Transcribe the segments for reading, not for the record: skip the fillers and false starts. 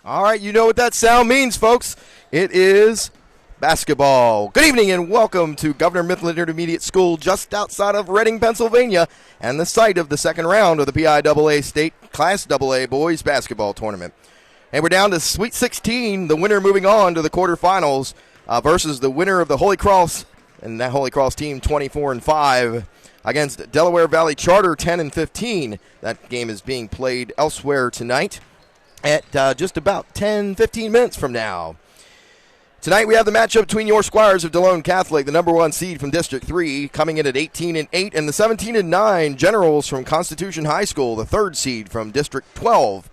All right, you know what that sound means, folks. It is basketball. Good evening and welcome to Governor Mifflin Intermediate School just outside of Reading, Pennsylvania, and the site of the second round of the PIAA State Class AA Boys Basketball Tournament. And we're down to Sweet 16, the winner moving on to the quarterfinals versus the winner of the Holy Cross, and that Holy Cross team 24-5 against Delaware Valley Charter 10-15. That game is being played elsewhere tonight at just about 10-15 minutes from now. Tonight we have the matchup between your Squires of Delone Catholic, the number one seed from District 3, coming in at 18-8, and the 17-9 Generals from Constitution High School, the third seed from District 12.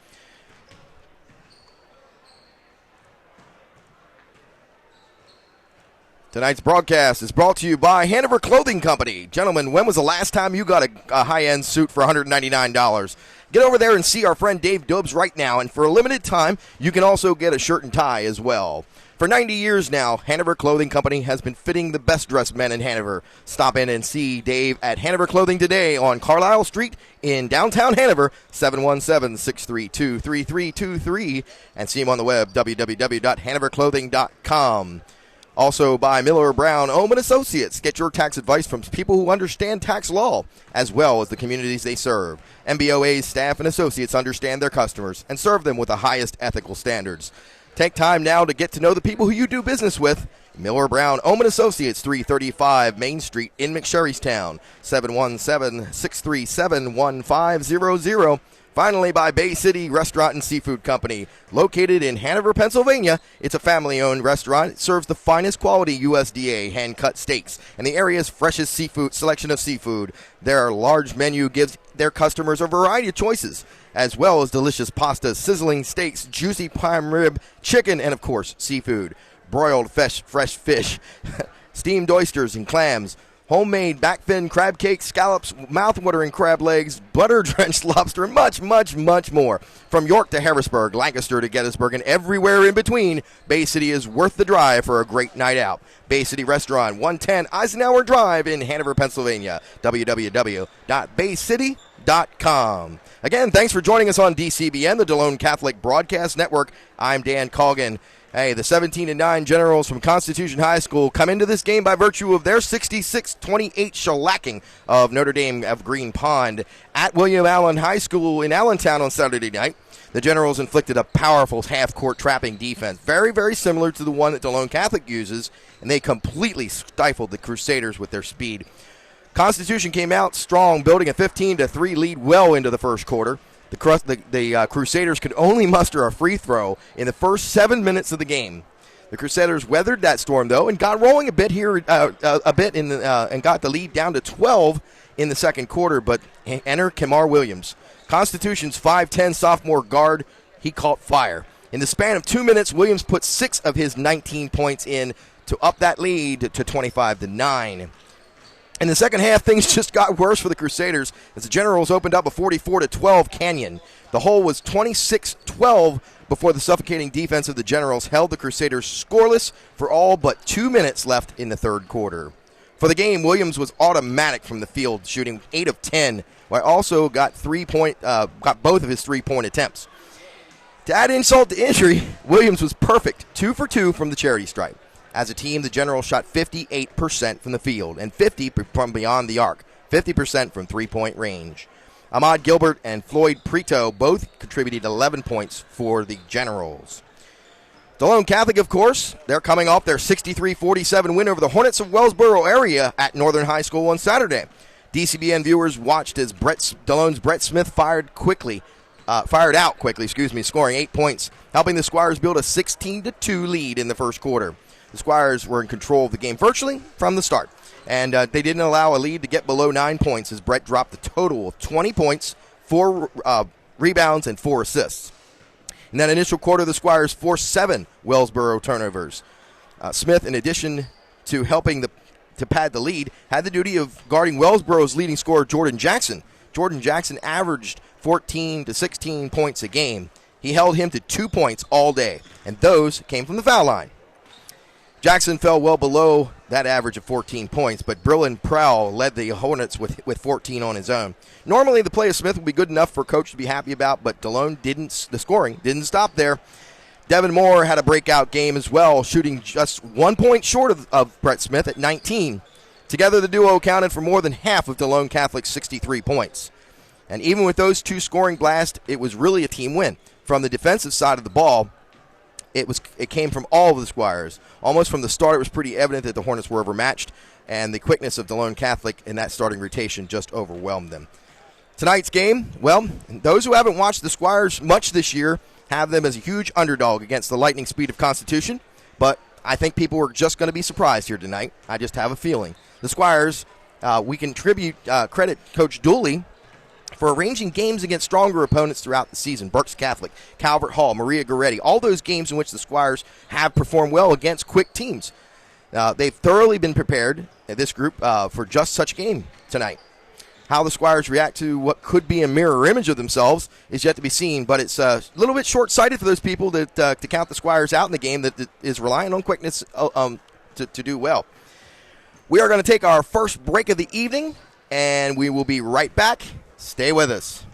Tonight's broadcast is brought to you by Hanover Clothing Company. Gentlemen, when was the last time you got a high-end suit for $199? Get over there and see our friend Dave Dobbs right now, and for a limited time, you can also get a shirt and tie as well. For 90 years now, Hanover Clothing Company has been fitting the best-dressed men in Hanover. Stop in and see Dave at Hanover Clothing today on Carlisle Street in downtown Hanover, 717-632-3323, and see him on the web, www.hanoverclothing.com. Also by Miller Brown Ohm & Associates. Get your tax advice from people who understand tax law, as well as the communities they serve. MBOA's staff and associates understand their customers and serve them with the highest ethical standards. Take time now to get to know the people who you do business with. Miller Brown Ohm & Associates, 335 Main Street in McSherrystown, 717-637-1500. Finally, by Bay City Restaurant and Seafood Company. Located in Hanover, Pennsylvania, it's a family-owned restaurant. It serves the finest quality USDA hand-cut steaks and the area's freshest seafood selection of seafood. Their large menu gives their customers a variety of choices, as well as delicious pastas, sizzling steaks, juicy prime rib, chicken, and, of course, seafood. Broiled fresh fish, steamed oysters and clams, homemade backfin crab cakes, scallops, mouth-watering crab legs, butter-drenched lobster, and much, much, much more. From York to Harrisburg, Lancaster to Gettysburg, and everywhere in between, Bay City is worth the drive for a great night out. Bay City Restaurant, 110 Eisenhower Drive in Hanover, Pennsylvania. www.baycity.com. Again, thanks for joining us on DCBN, the Delone Catholic Broadcast Network. I'm Dan Colgan. Hey, the 17-9 Generals from Constitution High School come into this game by virtue of their 66-28 shellacking of Notre Dame of Green Pond at William Allen High School in Allentown on Saturday night. The Generals inflicted a powerful half-court trapping defense, very, very similar to the one that Delone Catholic uses, and they completely stifled the Crusaders with their speed. Constitution came out strong, building a 15-3 lead well into the first quarter. The Crusaders could only muster a free throw in the first 7 minutes of the game. The Crusaders weathered that storm, though, and got rolling a bit here, and got the lead down to 12 in the second quarter. But enter Kamar Williams, Constitution's 5'10 sophomore guard. He caught fire. In the span of 2 minutes, Williams put 6 of his 19 points in to up that lead to 25-9. In the second half, things just got worse for the Crusaders as the Generals opened up a 44-12 canyon. The hole was 26-12 before the suffocating defense of the Generals held the Crusaders scoreless for all but 2 minutes left in the third quarter. For the game, Williams was automatic from the field, shooting 8 of 10, while also got both of his three-point attempts. To add insult to injury, Williams was perfect, 2 for 2 from the charity stripe. As a team, the Generals shot 58% from the field and 50% from beyond the arc, 50% from three-point range. Ahmad Gilbert and Floyd Prito both contributed 11 points for the Generals. Delone Catholic, of course, they're coming off their 63-47 win over the Hornets of Wellsboro area at Northern High School on Saturday. DCBN viewers watched as Delone's Brett Smith fired out quickly, scoring 8 points, helping the Squires build a 16-2 lead in the first quarter. The Squires were in control of the game virtually from the start, and they didn't allow a lead to get below 9 points as Brett dropped a total of 20 points, 4 rebounds, and 4 assists. In that initial quarter, the Squires forced 7 Wellsboro turnovers. Smith, in addition to helping to pad the lead, had the duty of guarding Wellsboro's leading scorer, Jordan Jackson. Jordan Jackson averaged 14 to 16 points a game. He held him to 2 points all day, and those came from the foul line. Jackson fell well below that average of 14 points, but Brillon Prowl led the Hornets with 14 on his own. Normally, the play of Smith would be good enough for a coach to be happy about, but Delone the scoring didn't stop there. Devin Moore had a breakout game as well, shooting just 1 point short of Brett Smith at 19. Together, the duo accounted for more than half of Delone Catholic's 63 points. And even with those two scoring blasts, it was really a team win. From the defensive side of the ball, it came from all of the Squires. Almost from the start, it was pretty evident that the Hornets were overmatched, and the quickness of Delone Catholic in that starting rotation just overwhelmed them. Tonight's game, well, those who haven't watched the Squires much this year have them as a huge underdog against the lightning speed of Constitution, but I think people are just going to be surprised here tonight. I just have a feeling. The Squires, we can credit Coach Dooley for arranging games against stronger opponents throughout the season. Berks Catholic, Calvert Hall, Maria Goretti, all those games in which the Squires have performed well against quick teams. They've thoroughly been prepared, this group, for just such a game tonight. How the Squires react to what could be a mirror image of themselves is yet to be seen, but it's a little bit short-sighted for those people that to count the Squires out in the game that is relying on quickness to do well. We are going to take our first break of the evening, and we will be right back. Stay with us.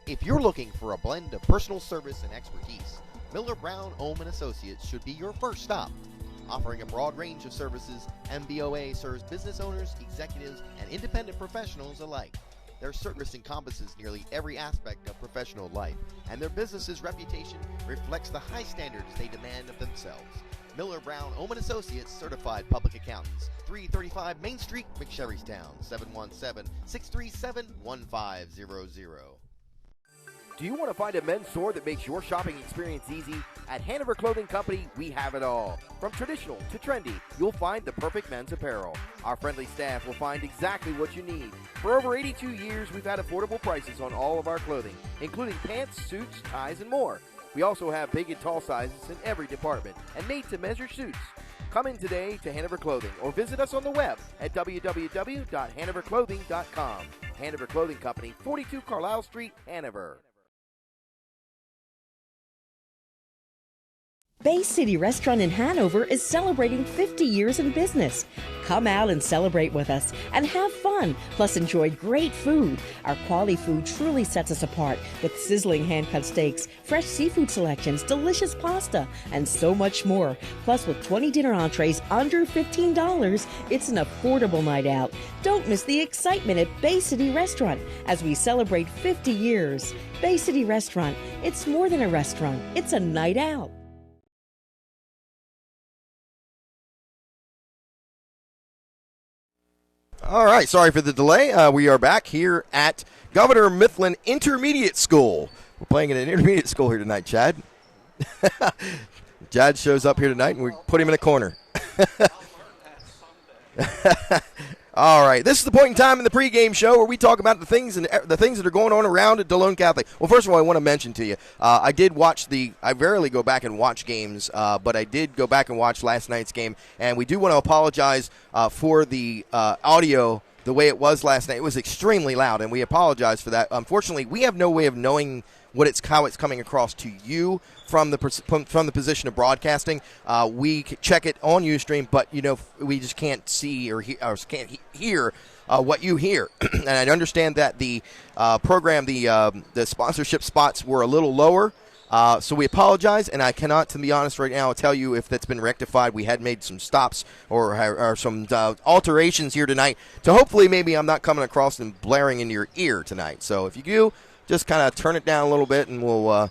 If you're looking for a blend of personal service and expertise, Miller Brown Ohm & Associates should be your first stop. Offering a broad range of services, MBOA serves business owners, executives, and independent professionals alike. Their service encompasses nearly every aspect of professional life, and their business's reputation reflects the high standards they demand of themselves. Miller Brown Ohm & Associates, Certified Public Accountants, 335 Main Street, McSherrystown, 717-637-1500. Do you want to find a men's store that makes your shopping experience easy? At Hanover Clothing Company, we have it all. From traditional to trendy, you'll find the perfect men's apparel. Our friendly staff will find exactly what you need. For over 82 years, we've had affordable prices on all of our clothing, including pants, suits, ties, and more. We also have big and tall sizes in every department and made-to-measure suits. Come in today to Hanover Clothing or visit us on the web at www.hanoverclothing.com. Hanover Clothing Company, 42 Carlisle Street, Hanover. Bay City Restaurant in Hanover is celebrating 50 years in business. Come out and celebrate with us and have fun, plus enjoy great food. Our quality food truly sets us apart with sizzling hand-cut steaks, fresh seafood selections, delicious pasta, and so much more. Plus, with 20 dinner entrees under $15, it's an affordable night out. Don't miss the excitement at Bay City Restaurant as we celebrate 50 years. Bay City Restaurant, it's more than a restaurant, it's a night out. All right, sorry for the delay. We are back here at Governor Mifflin Intermediate School. We're playing at an intermediate school here tonight, Chad. Chad shows up here tonight, and we put him in a corner. All right, this is the point in time in the pregame show where we talk about the things that are going on around at Delone Catholic. Well, first of all, I want to mention to you, I rarely go back and watch games, but I did go back and watch last night's game, and we do want to apologize for the audio the way it was last night. It was extremely loud, and we apologize for that. Unfortunately, we have no way of knowing how it's coming across to you from the position of broadcasting. We check it on Ustream, but we just can't see or can't hear what you hear. And I understand that the program, the sponsorship spots were a little lower. So we apologize, and I cannot, to be honest right now, tell you if that's been rectified. We had made some stops or some alterations here tonight. So hopefully maybe I'm not coming across and blaring into your ear tonight. So if you do, just kind of turn it down a little bit, and we'll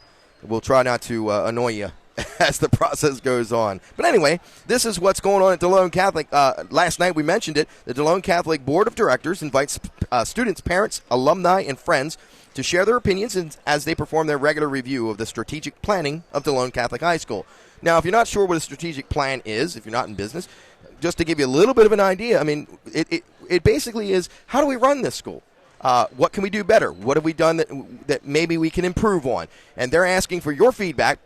try not to annoy you as the process goes on. But anyway, this is what's going on at Delone Catholic. Last night we mentioned it. The Delone Catholic Board of Directors invites students, parents, alumni, and friends to share their opinions as they perform their regular review of the strategic planning of Delone Catholic High School. Now, if you're not sure what a strategic plan is, if you're not in business, just to give you a little bit of an idea, I mean, it basically is, how do we run this school? What can we do better? What have we done that maybe we can improve on? And they're asking for your feedback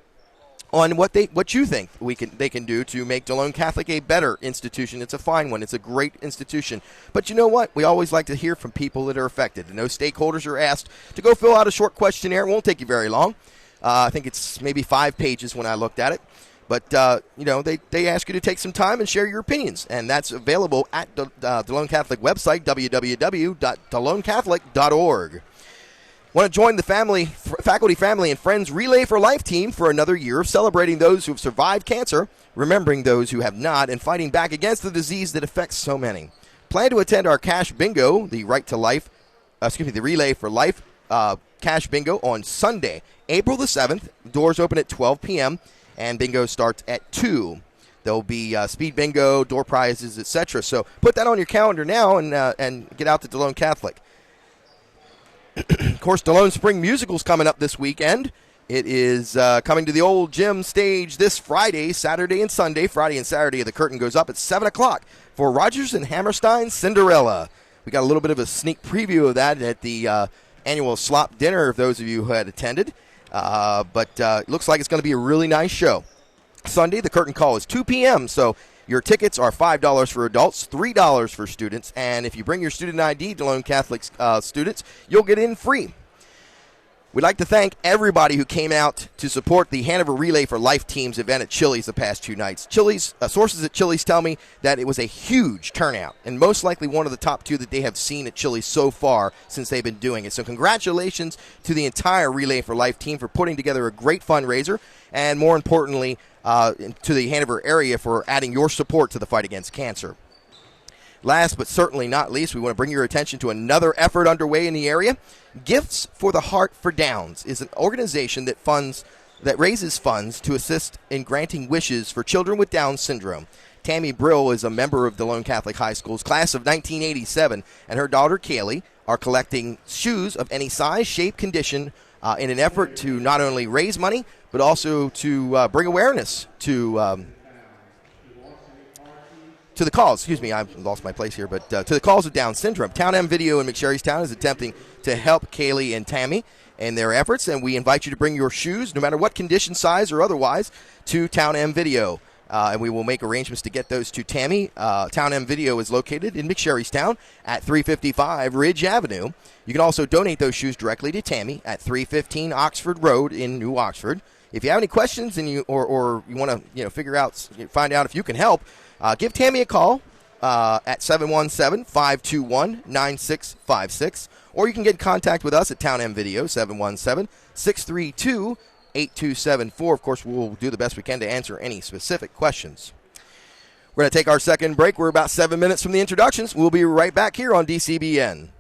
on what you think they can do to make Delone Catholic a better institution. It's a fine one. It's a great institution. But you know what? We always like to hear from people that are affected. And those stakeholders are asked to go fill out a short questionnaire. It won't take you very long. I think it's maybe 5 pages when I looked at it. But, they ask you to take some time and share your opinions. And that's available at the Delone Catholic website, www.delonecatholic.org. Want to join the faculty, family, and friends Relay for Life team for another year of celebrating those who have survived cancer, remembering those who have not, and fighting back against the disease that affects so many. Plan to attend our Cash Bingo, the Relay for Life Cash Bingo on Sunday, April the 7th. Doors open at 12 p.m., and bingo starts at 2. There'll be speed bingo, door prizes, etc. So put that on your calendar now and get out to Delone Catholic. Of course, Delone Spring Musical's coming up this weekend. It is coming to the old gym stage this Friday, Saturday, and Sunday. Friday and Saturday, the curtain goes up at 7 o'clock for Rodgers and Hammerstein's Cinderella. We got a little bit of a sneak preview of that at the annual slop dinner, if those of you who had attended. But it looks like it's going to be a really nice show. Sunday, the curtain call is 2 p.m., so your tickets are $5 for adults, $3 for students, and if you bring your student ID, Delone Catholic students, you'll get in free. We'd like to thank everybody who came out to support the Hanover Relay for Life team's event at Chili's the past 2 nights. Sources at Chili's tell me that it was a huge turnout, and most likely one of the top 2 that they have seen at Chili's so far since they've been doing it. So congratulations to the entire Relay for Life team for putting together a great fundraiser, and more importantly, to the Hanover area for adding your support to the fight against cancer. Last but certainly not least, we want to bring your attention to another effort underway in the area. Gifts for the Heart for Downs is an organization that raises funds to assist in granting wishes for children with Down syndrome. Tammy Brill is a member of Delone Catholic High School's class of 1987, and her daughter Kaylee are collecting shoes of any size, shape, condition in an effort to not only raise money, but also to bring awareness to the cause. Excuse me, I've lost my place here, but to the cause of Down syndrome. Town M Video in McSherrystown is attempting to help Kaylee and Tammy in their efforts, and we invite you to bring your shoes, no matter what condition, size, or otherwise, to Town M Video. And we will make arrangements to get those to Tammy. Town M Video is located in McSherrystown at 355 Ridge Avenue. You can also donate those shoes directly to Tammy at 315 Oxford Road in New Oxford. If you have any questions and you want to find out if you can help, give Tammy a call at 717-521-9656, or you can get in contact with us at Town M Video, 717-632-8274. Of course, we'll do the best we can to answer any specific questions. We're going to take our second break. We're about 7 minutes from the introductions. We'll be right back here on DCBN.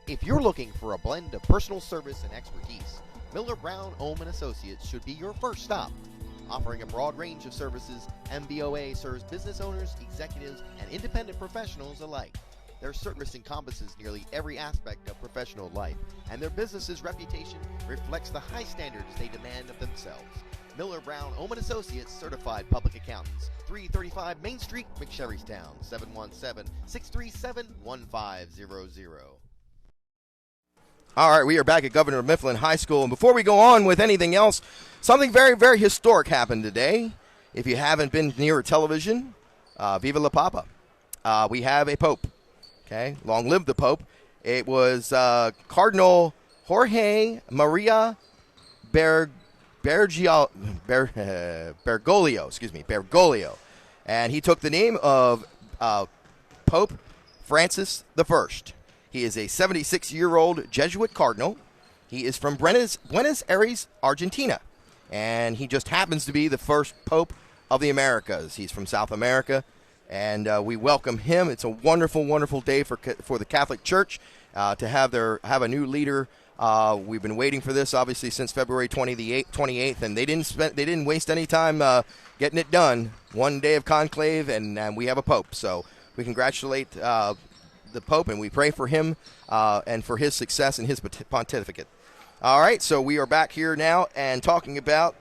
If you're looking for a blend of personal service and expertise, Miller Brown Ohm & Associates should be your first stop. Offering a broad range of services, MBOA serves business owners, executives, and independent professionals alike. Their service encompasses nearly every aspect of professional life, and their business's reputation reflects the high standards they demand of themselves. Miller Brown Ohm & Associates Certified Public Accountants, 335 Main Street, McSherrystown, 717-637-1500. All right, we are back at Governor Mifflin High School, and before we go on with anything else, something very, very historic happened today. If you haven't been near a television, Viva la Papa. We have a Pope, okay? Long live the Pope. It was Cardinal Jorge Maria Bergoglio, Bergoglio, and he took the name of Pope Francis I. He is a 76-year-old Jesuit cardinal. He is from Buenos Aires, Argentina, and he just happens to be the first Pope of the Americas. He's from South America, and we welcome him. It's a wonderful, wonderful day for the Catholic Church to have a new leader. We've been waiting for this, obviously, since February 28th, and they didn't waste any time getting it done. One day of conclave, and we have a Pope. So we congratulate the Pope, and we pray for him and for his success in his pontificate. All right, so we are back here now and talking about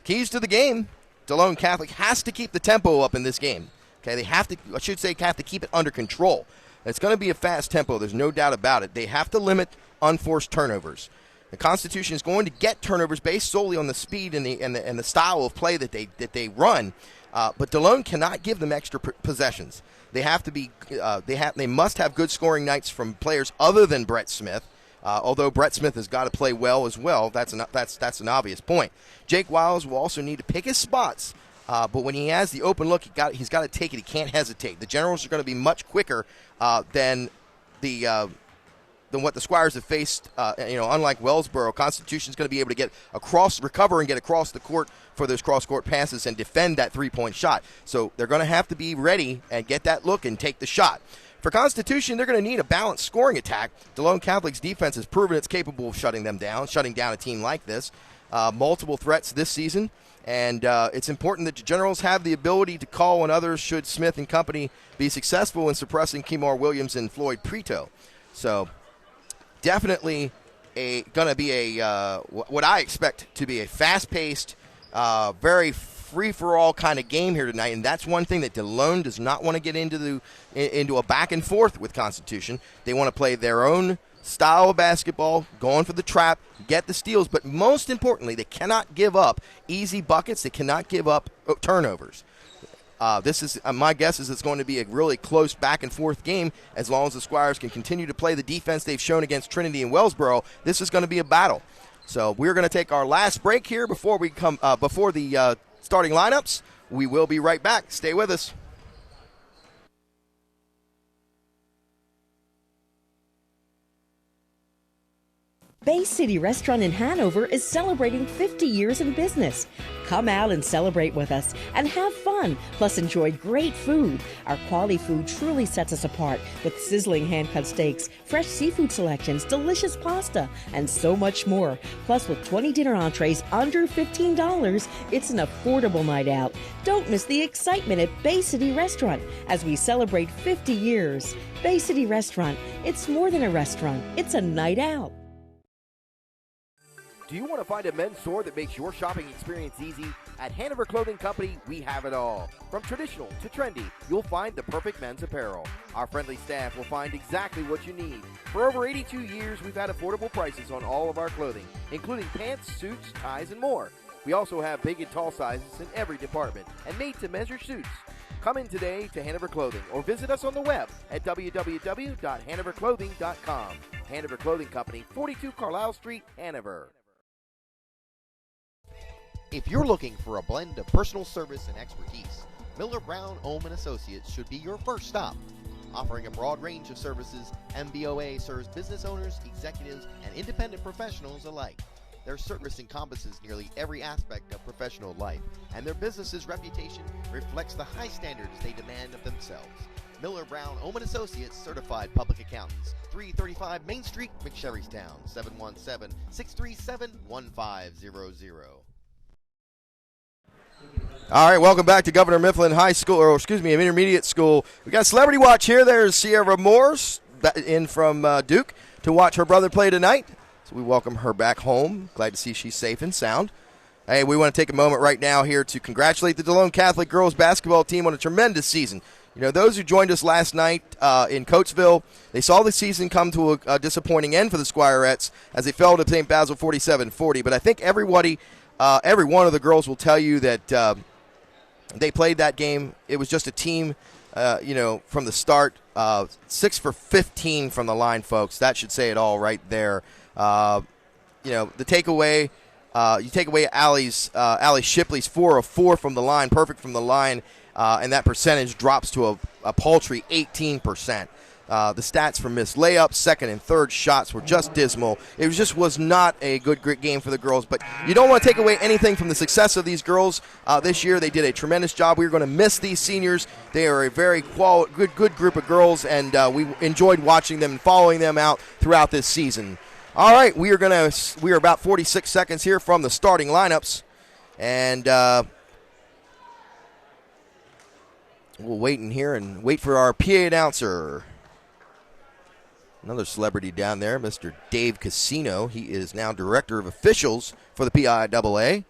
keys to the game. Delone Catholic has to keep the tempo up in this game. Okay, they have to keep it under control. It's going to be a fast tempo. There's no doubt about it. They have to limit unforced turnovers. The Constitution is going to get turnovers based solely on the speed and the style of play that they run. But Delone cannot give them extra possessions. They have to be. They must have good scoring nights from players other than Brett Smith. Although Brett Smith has got to play well as well. That's an obvious point. Jake Wiles will also need to pick his spots But when he has the open look, he's got to take it. He can't hesitate. The Generals are going to be much quicker than what the Squires have faced. Unlike Wellsboro, Constitution's going to be able to recover and get across the court for those cross-court passes and defend that three-point shot. So they're going to have to be ready and get that look and take the shot. For Constitution, they're going to need a balanced scoring attack. Delone Catholic's defense has proven it's capable of shutting down a team like this. Multiple threats this season. And it's important that the Generals have the ability to call on others should Smith and company be successful in suppressing Kemar Williams and Floyd Preto. So definitely going to be what I expect to be a fast-paced, very free-for-all kind of game here tonight. And that's one thing that Delone does not want to get into a back and forth with Constitution. They want to play their own style of basketball, going for the trap, get the steals, but most importantly, they cannot give up easy buckets. They cannot give up turnovers. This is my guess is it's going to be a really close back and forth game as long as the Squires can continue to play the defense they've shown against Trinity and Wellsboro. This is going to be a battle. So we're going to take our last break here before the starting lineups. We will be right back. Stay with us. Bay City Restaurant in Hanover is celebrating 50 years in business. Come out and celebrate with us and have fun, plus enjoy great food. Our quality food truly sets us apart with sizzling hand-cut steaks, fresh seafood selections, delicious pasta, and so much more. Plus, with 20 dinner entrees under $15, it's an affordable night out. Don't miss the excitement at Bay City Restaurant as we celebrate 50 years. Bay City Restaurant, it's more than a restaurant, it's a night out. Do you want to find a men's store that makes your shopping experience easy? At Hanover Clothing Company, we have it all. From traditional to trendy, you'll find the perfect men's apparel. Our friendly staff will find exactly what you need. For over 82 years, we've had affordable prices on all of our clothing, including pants, suits, ties, and more. We also have big and tall sizes in every department and made-to-measure suits. Come in today to Hanover Clothing or visit us on the web at www.hanoverclothing.com. Hanover Clothing Company, 42 Carlisle Street, Hanover. If you're looking for a blend of personal service and expertise, Miller Brown Ohm & Associates should be your first stop. Offering a broad range of services, MBOA serves business owners, executives, and independent professionals alike. Their service encompasses nearly every aspect of professional life, and their business's reputation reflects the high standards they demand of themselves. Miller Brown Ohm & Associates, Certified Public Accountants, 335 Main Street, McSherrystown, 717-637-1500. All right, welcome back to Governor Mifflin High School, Intermediate School. We got Celebrity Watch here. There's Sierra Morse in from Duke to watch her brother play tonight. So we welcome her back home. Glad to see she's safe and sound. Hey, we want to take a moment right now here to congratulate the Delone Catholic girls basketball team on a tremendous season. You know, those who joined us last night in Coatesville, they saw the season come to a disappointing end for the Squirettes as they fell to St. Basil 47-40. But I think every one of the girls will tell you that they played that game. It was just a team, from the start. 6 for 15 from the line, folks. That should say it all right there. The takeaway, you take away Allie Shipley's 4 of 4 from the line, perfect from the line, and that percentage drops to a paltry 18%. The stats for missed layups, second and third shots were just dismal. It was not a good game for the girls, but you don't want to take away anything from the success of these girls this year. They did a tremendous job. We are going to miss these seniors. They are a very good group of girls, and we enjoyed watching them and following them out throughout this season. All right, we are about 46 seconds here from the starting lineups, and we'll wait in here and wait for our PA announcer. Another celebrity down there, Mr. Dave Casino. He is now Director of Officials for the PIAA.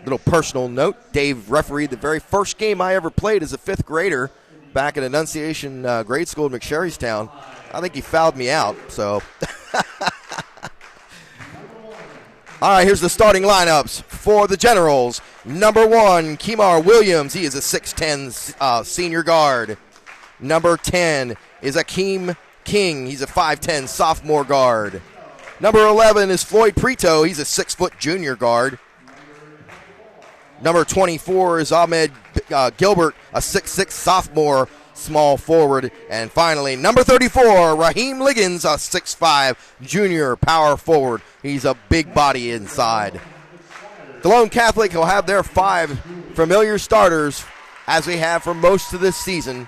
Little personal note, Dave refereed the very first game I ever played as a 5th grader back at Annunciation Grade School in McSherrystown. I think he fouled me out, so. All right, here's the starting lineups for the Generals. Number 1, Kemar Williams. He is a 6'10 senior guard. Number 10 is Akeem King. He's a 5'10 sophomore guard. Number 11 is Floyd Preto. He's a 6-foot junior guard. Number 24 is Ahmed Gilbert, a 6'6 sophomore small forward. And finally, number 34, Raheem Liggins, a 6'5 junior power forward. He's a big body inside. Delone Catholic will have their 5 familiar starters, as we have for most of this season.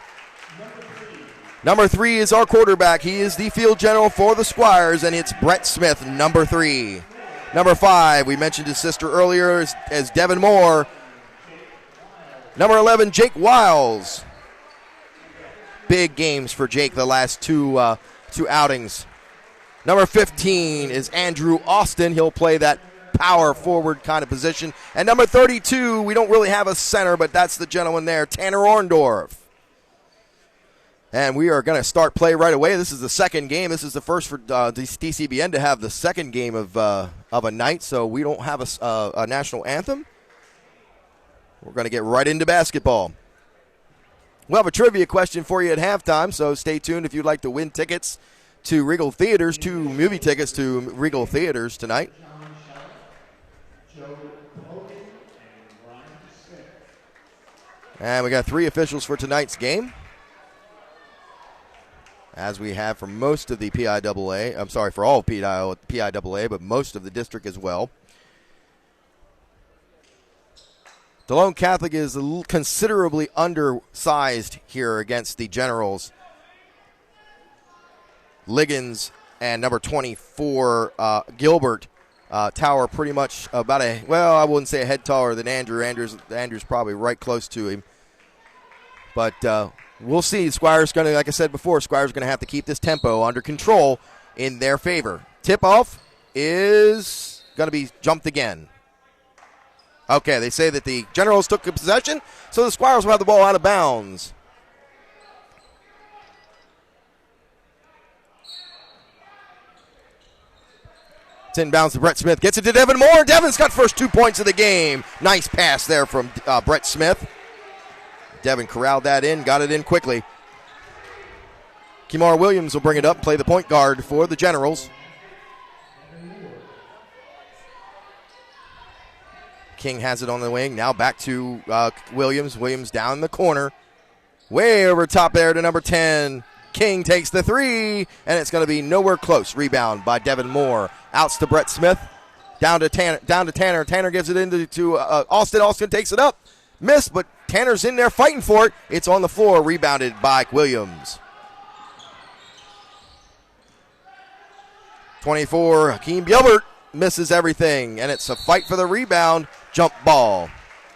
Number 3 is our quarterback. He is the field general for the Squires, and it's Brett Smith, number 3. Number 5, we mentioned his sister earlier, as Devin Moore. Number 11, Jake Wiles. Big games for Jake the last two outings. Number 15 is Andrew Austin. He'll play that power forward kind of position. And number 32, we don't really have a center, but that's the gentleman there, Tanner Orndorff. And we are going to start play right away. This is the second game. This is the first for DCBN to have the second game of a night, so we don't have a national anthem. We're going to get right into basketball. We'll have a trivia question for you at halftime, so stay tuned if you'd like to win tickets to Regal Theaters, 2 movie tickets to Regal Theaters tonight. And we got 3 officials for tonight's game, as we have for most of the PIAA. I'm sorry, for all PIAA, but most of the district as well. Delone Catholic is considerably undersized here against the Generals. Liggins and number 24, Gilbert, tower pretty much about I wouldn't say a head taller than Andrew. Andrew's probably right close to him. But we'll see. Squire's going to, like I said before, Squire's going to have to keep this tempo under control in their favor. Tip-off is going to be jumped again. Okay, they say that the Generals took possession, so the Squires will have the ball out of bounds. It's inbounds to Brett Smith. Gets it to Devin Moore. Devin's got first 2 points of the game. Nice pass there from Brett Smith. Devin corralled that in, got it in quickly. Kimar Williams will bring it up, play the point guard for the Generals. King has it on the wing. Now back to Williams. Williams down the corner. Way over top there to number 10. King takes the 3, and it's going to be nowhere close. Rebound by Devin Moore. Outs to Brett Smith. Down to Tanner. Tanner gives it into Austin. Austin takes it up. Missed, but Tanner's in there fighting for it. It's on the floor. Rebounded by Williams. 24, Hakeem Gilbert misses everything, and it's a fight for the rebound. Jump ball.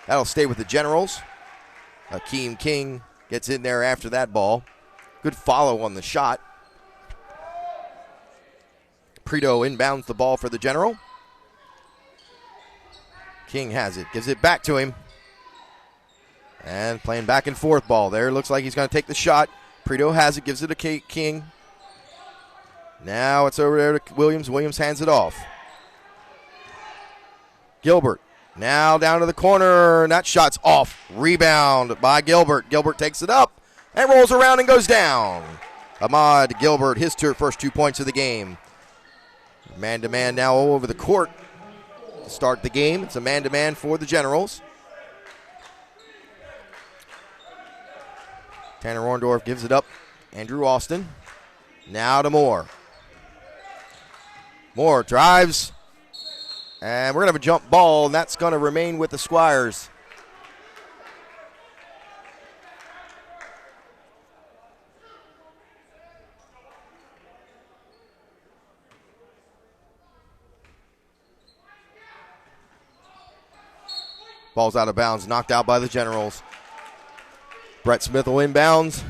That'll stay with the Generals. Hakeem King gets in there after that ball. Good follow on the shot. Preto inbounds the ball for the General. King has it. Gives it back to him. And playing back and forth ball there. Looks like he's going to take the shot. Preto has it. Gives it to King. Now it's over there to Williams. Williams hands it off. Gilbert. Now down to the corner. And that shot's off. Rebound by Gilbert. Gilbert takes it up and rolls around and goes down. Ahmad Gilbert, his first 2 points of the game. Man-to-man now all over the court to start the game. It's a man-to-man for the Generals. Tanner Orndorff gives it up. Andrew Austin. Now to Moore. Moore drives. And we're going to have a jump ball, and that's going to remain with the Squires. Ball's out of bounds, knocked out by the Generals. Brett Smith will inbounds.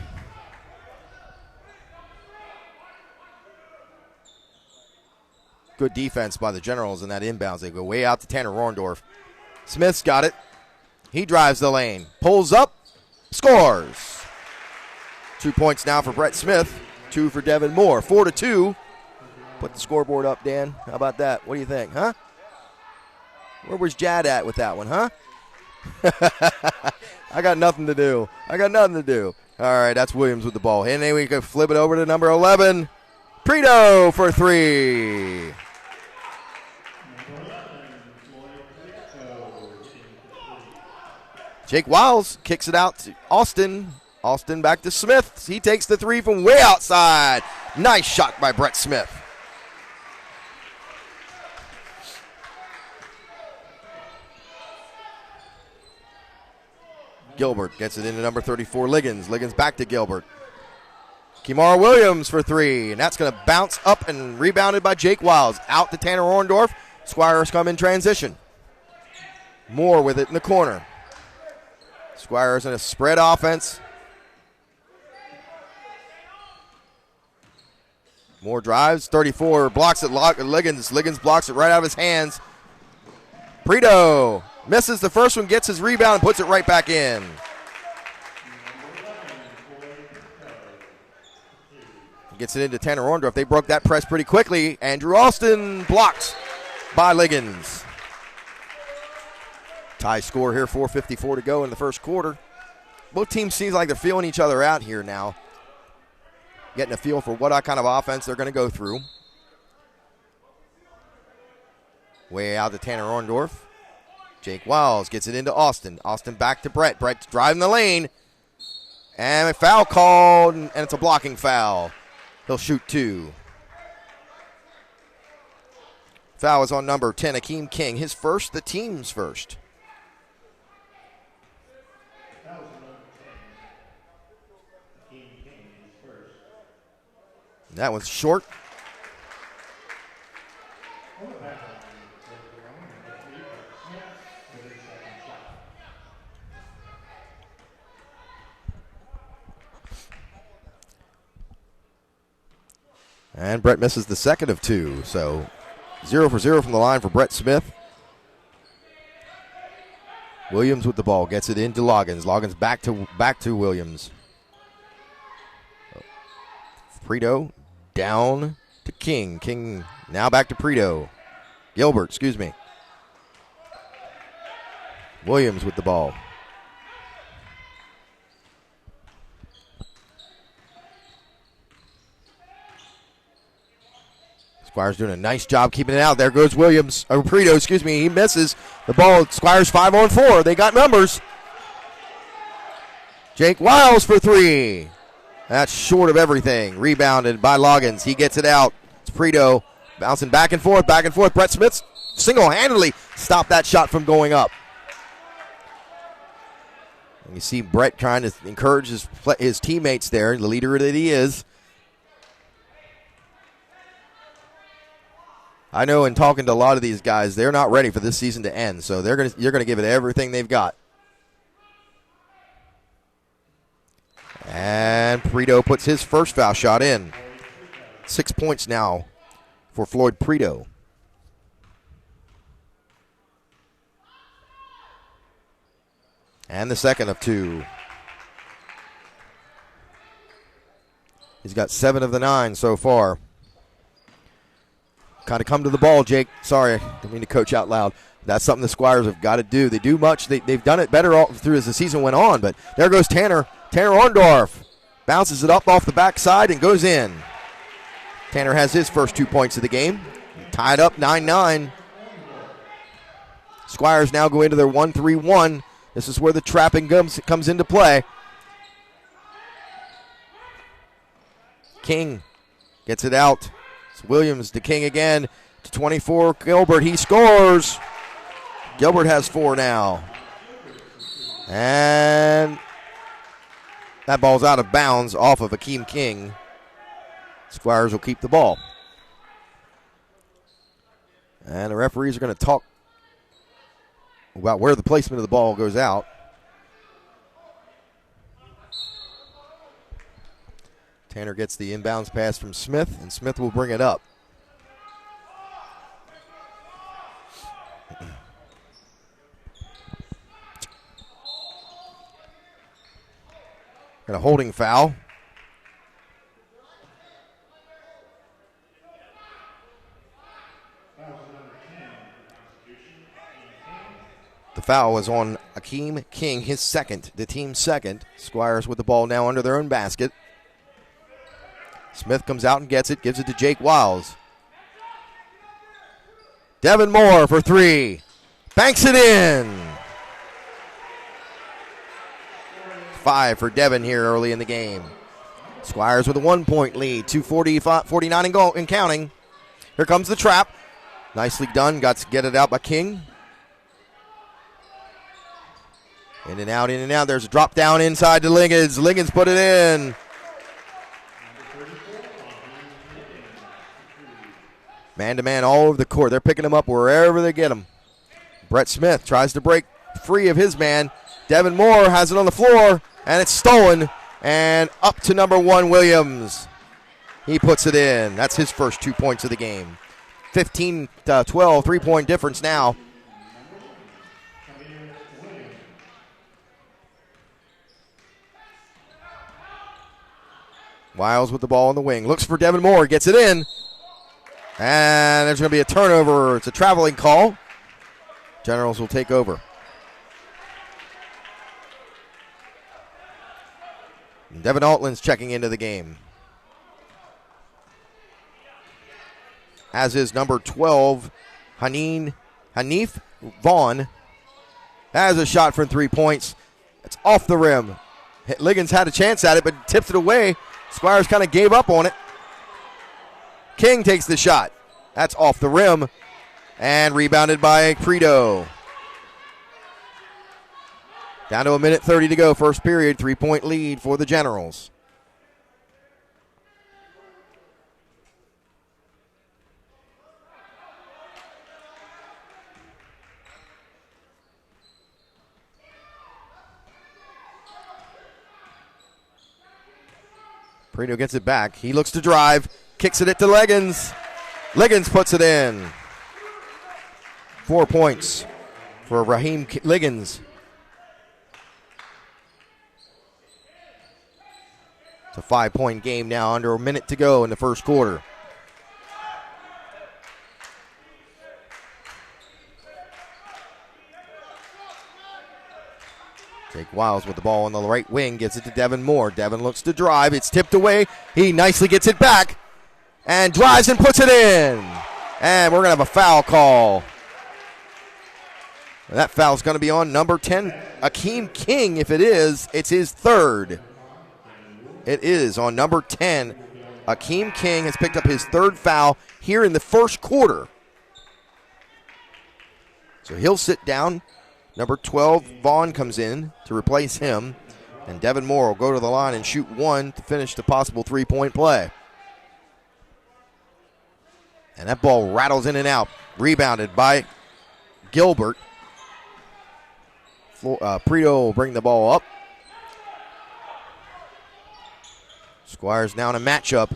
Good defense by the Generals in that inbounds. They go way out to Tanner Orndorff. Smith's got it. He drives the lane. Pulls up. Scores. 2 points now for Brett Smith. 2 for Devin Moore. 4-2. Put the scoreboard up, Dan. How about that? What do you think, huh? Where was Jad at with that one, huh? I got nothing to do. All right, that's Williams with the ball. And then we can flip it over to number 11. Preto for 3. Jake Wiles kicks it out to Austin. Austin back to Smith. He takes the three from way outside. Nice shot by Brett Smith. Gilbert gets it into number 34, Liggins. Liggins back to Gilbert. Kimara Williams for three, and that's going to bounce up and rebounded by Jake Wiles. Out to Tanner Orndorff. Squires come in transition. Moore with it in the corner. Squires in a spread offense. Moore drives, 34, blocks it, Liggins. Liggins blocks it right out of his hands. Prito misses the first one, gets his rebound, and puts it right back in. Gets it into Tanner Orndorff. They broke that press pretty quickly. Andrew Austin blocked by Liggins. Tie score here, 4:54 to go in the first quarter. Both teams seems like they're feeling each other out here now. Getting a feel for what kind of offense they're going to go through. Way out to Tanner Orndorff. Jake Wiles gets it into Austin. Austin back to Brett. Brett's driving the lane. And a foul called, and it's a blocking foul. He'll shoot two. Foul is on number 10, Akeem King. His first, the team's first. That one's short. And Brett misses the second of two. So 0 for 0 from the line for Brett Smith. Williams with the ball. Gets it into Loggins. Loggins back to Williams. Prito down to King. King now back to Prito. Gilbert, excuse me. Williams with the ball. Squires doing a nice job keeping it out. There goes Williams. Prito, excuse me. He misses the ball. Squires 5-on-4. They got numbers. Jake Wiles for three. That's short of everything. Rebounded by Loggins. He gets it out. It's Prito bouncing back and forth, back and forth. Brett Smith single-handedly stopped that shot from going up. And you see Brett trying to encourage his teammates there, the leader that he is. I know in talking to a lot of these guys, they're not ready for this season to end, so you're going to give it everything they've got. And Prito puts his first foul shot in. 6 points now for Floyd Prito. And the second of two. He's got 7 of the 9 so far. Kind of come to the ball, Jake. Sorry, didn't mean to coach out loud. That's something the Squires have got to do. They do much. They've done it better all through as the season went on. But there goes Tanner. Tanner Orndorff bounces it up off the backside and goes in. Tanner has his first 2 points of the game. Tied up 9-9. Squires now go into their 1-3-1. This is where the trapping comes into play. King gets it out. It's Williams to King again. To 24, Gilbert. He scores. Gilbert has 4 now. And that ball's out of bounds off of Akeem King. Squires will keep the ball. And the referees are going to talk about where the placement of the ball goes out. Tanner gets the inbounds pass from Smith, and Smith will bring it up. Got a holding foul. The foul was on Akeem King, his second, the team's second. Squires with the ball now under their own basket. Smith comes out and gets it, gives it to Jake Wiles. Devin Moore for 3. Banks it in. 5 for Devon here early in the game. Squires with a 1-point lead, 2:49 and counting. Here comes the trap. Nicely done. Got to get it out by King. In and out, in and out. There's a drop down inside to Liggins. Liggins put it in. Man-to-man all over the court. They're picking them up wherever they get them. Brett Smith tries to break free of his man. Devin Moore has it on the floor, and it's stolen. And up to number 1, Williams. He puts it in. That's his first 2 points of the game. 15-12, 3-point difference now. Wiles with the ball on the wing. Looks for Devin Moore. Gets it in. And there's going to be a turnover. It's a traveling call. Generals will take over. And Devin Altland's checking into the game. As is number 12, Hanif Vaughn. Has a shot for 3 points. It's off the rim. Liggins had a chance at it, but tipped it away. Squires kind of gave up on it. King takes the shot. That's off the rim. And rebounded by Credo. Down to 1:30 to go, first period. 3-point lead for the Generals. Prino gets it back. He looks to drive. Kicks it to Liggins. Liggins puts it in. 4 points for Raheem Liggins. It's a 5-point game now, under a minute to go in the first quarter. Jake Wiles with the ball on the right wing, gets it to Devin Moore. Devin looks to drive. It's tipped away. He nicely gets it back and drives and puts it in. And we're going to have a foul call. That foul's going to be on number 10, Akeem King. If it is, it's his third. It is on number 10. Akeem King has picked up his third foul here in the first quarter. So he'll sit down. Number 12, Vaughn, comes in to replace him. And Devin Moore will go to the line and shoot one to finish the possible 3-point play. And that ball rattles in and out. Rebounded by Gilbert. Prito will bring the ball up. Squires now in a matchup.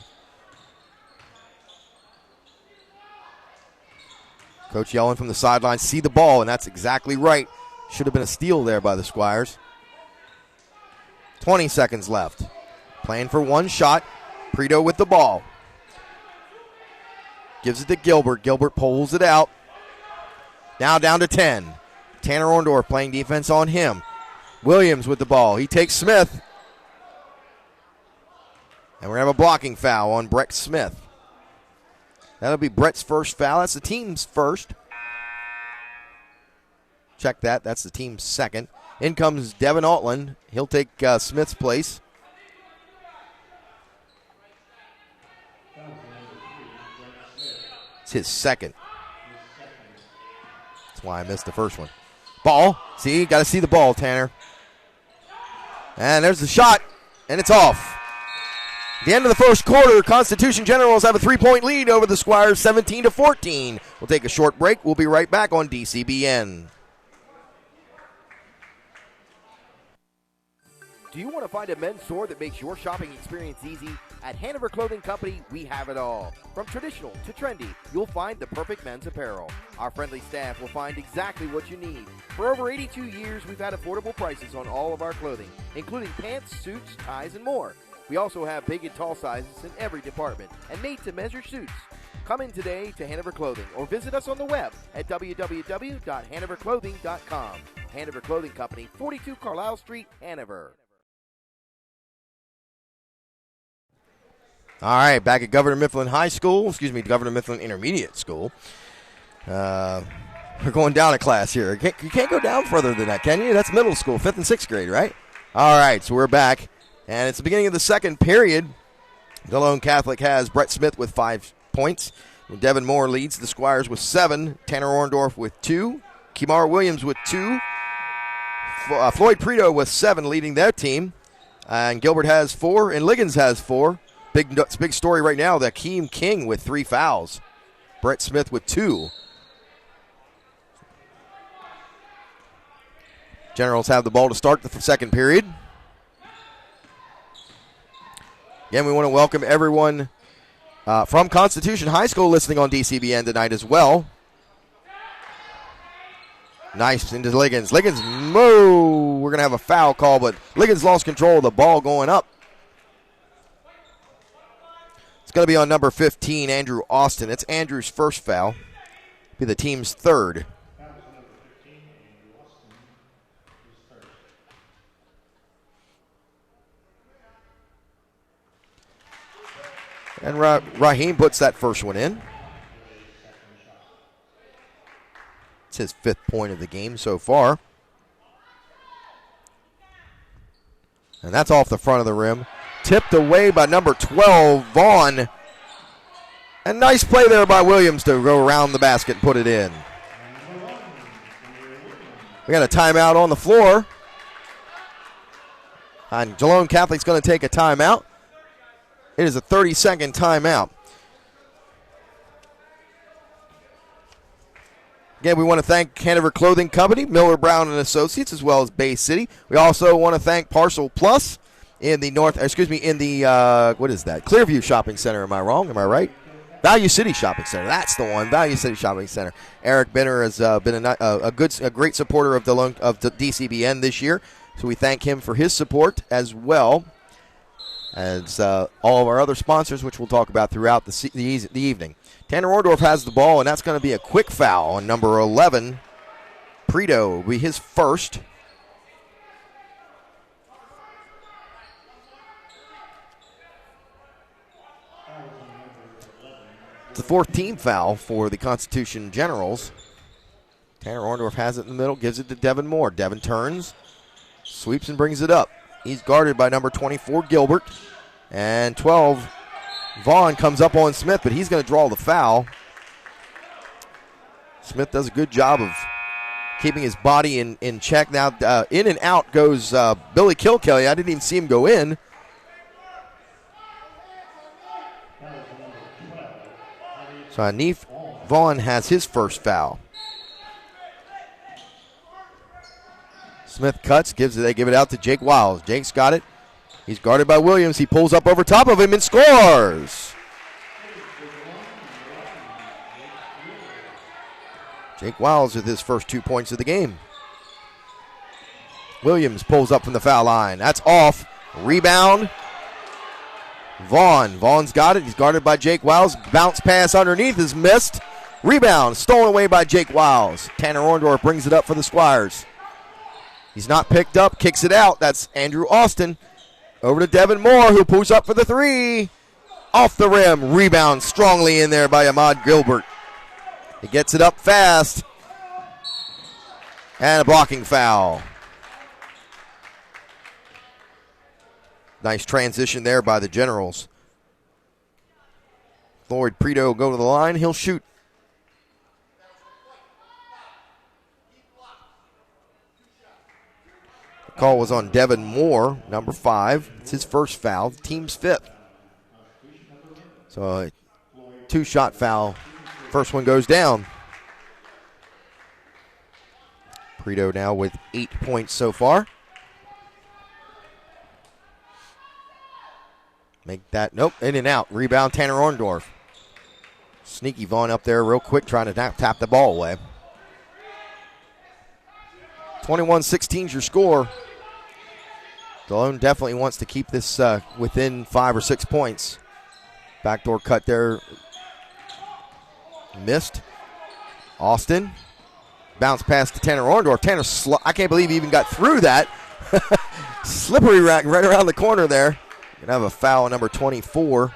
Coach yelling from the sideline, see the ball, and that's exactly right. Should have been a steal there by the Squires. 20 seconds left. Playing for one shot. Prito with the ball. Gives it to Gilbert. Gilbert pulls it out. Now down to 10. Tanner Orndorff playing defense on him. Williams with the ball. He takes Smith. And we're going to have a blocking foul on Brett Smith. That'll be Brett's first foul. That's the team's first. Check that. That's the team's second. In comes Devin Altland. He'll take Smith's place. It's his second. That's why I missed the first one. Ball. See, got to see the ball, Tanner. And there's the shot, and it's off. At the end of the first quarter, Constitution Generals have a 3-point lead over the Squires, 17-14. We'll take a short break. We'll be right back on DCBN. Do you want to find a men's store that makes your shopping experience easy? At Hanover Clothing Company, we have it all. From traditional to trendy, you'll find the perfect men's apparel. Our friendly staff will find exactly what you need. For over 82 years, we've had affordable prices on all of our clothing, including pants, suits, ties, and more. We also have big and tall sizes in every department and made-to-measure suits. Come in today to Hanover Clothing or visit us on the web at www.hanoverclothing.com. Hanover Clothing Company, 42 Carlisle Street, Hanover. All right, back at Governor Mifflin High School, Governor Mifflin Intermediate School. We're going down a class here. You can't go down further than that, can you? That's middle school, 5th and 6th grade, right? All right, so we're back, and it's the beginning of the second period. Delone Catholic has Brett Smith with 5 points. Devin Moore leads the Squires with 7. Tanner Orndorff with 2. Kimara Williams with 2. Floyd Preto with 7 leading their team. And Gilbert has 4, and Liggins has 4. Big story right now, that Akeem King with 3 fouls. Brett Smith with 2. Generals have the ball to start the second period. Again, we want to welcome everyone from Constitution High School listening on DCBN tonight as well. Nice into Liggins. Liggins, we're going to have a foul call, but Liggins lost control of the ball going up. It's going to be on number 15, Andrew Austin. It's Andrew's first foul. Be the team's third. And Raheem puts that first one in. It's his 5th point of the game so far. And that's off the front of the rim. Tipped away by number 12, Vaughn. And nice play there by Williams to go around the basket and put it in. We got a timeout on the floor. And Delone Catholic's going to take a timeout. It is a 30-second timeout. Again, we want to thank Hanover Clothing Company, Miller Brown and Associates, as well as Bay City. We also want to thank Parcel Plus in the Clearview Shopping Center. Am I wrong? Am I right? Value City Shopping Center. That's the one. Value City Shopping Center. Eric Benner has been a great supporter of the DCBN this year, so we thank him for his support as well as all of our other sponsors, which we'll talk about throughout the evening. Tanner Orndorff has the ball, and that's going to be a quick foul on number 11. Preto will be his first. It's the 4th team foul for the Constitution Generals. Tanner Orndorff has it in the middle, gives it to Devin Moore. Devin turns, sweeps and brings it up. He's guarded by number 24, Gilbert. And 12, Vaughn comes up on Smith, but he's going to draw the foul. Smith does a good job of keeping his body in check. Now, in and out goes Billy Kilkelly. I didn't even see him go in. So Anif Vaughn has his first foul. Smith cuts, they give it out to Jake Wiles. Jake's got it. He's guarded by Williams. He pulls up over top of him and scores. Jake Wiles with his first 2 points of the game. Williams pulls up from the foul line. That's off. Rebound. Vaughn. Vaughn's got it. He's guarded by Jake Wiles. Bounce pass underneath is missed. Rebound stolen away by Jake Wiles. Tanner Orndorff brings it up for the Squires. He's not picked up, kicks it out. That's Andrew Austin. Over to Devin Moore, who pulls up for the 3. Off the rim. Rebound strongly in there by Ahmad Gilbert. He gets it up fast. And a blocking foul. Nice transition there by the Generals. Floyd Preto will go to the line. He'll shoot. Call was on Devin Moore, number 5. It's his first foul, the team's 5th. So a 2-shot foul. First one goes down. Preto now with 8 points so far. Make that, nope, in and out. Rebound, Tanner Orndorff. Sneaky Vaughn up there real quick trying to tap the ball away. 21-16 is your score. Delone definitely wants to keep this within 5 or 6 points. Backdoor cut there. Missed. Austin. Bounce pass to Tanner Orndorff. Tanner, I can't believe he even got through that. Slippery rack right around the corner there. Going to have a foul on number 24.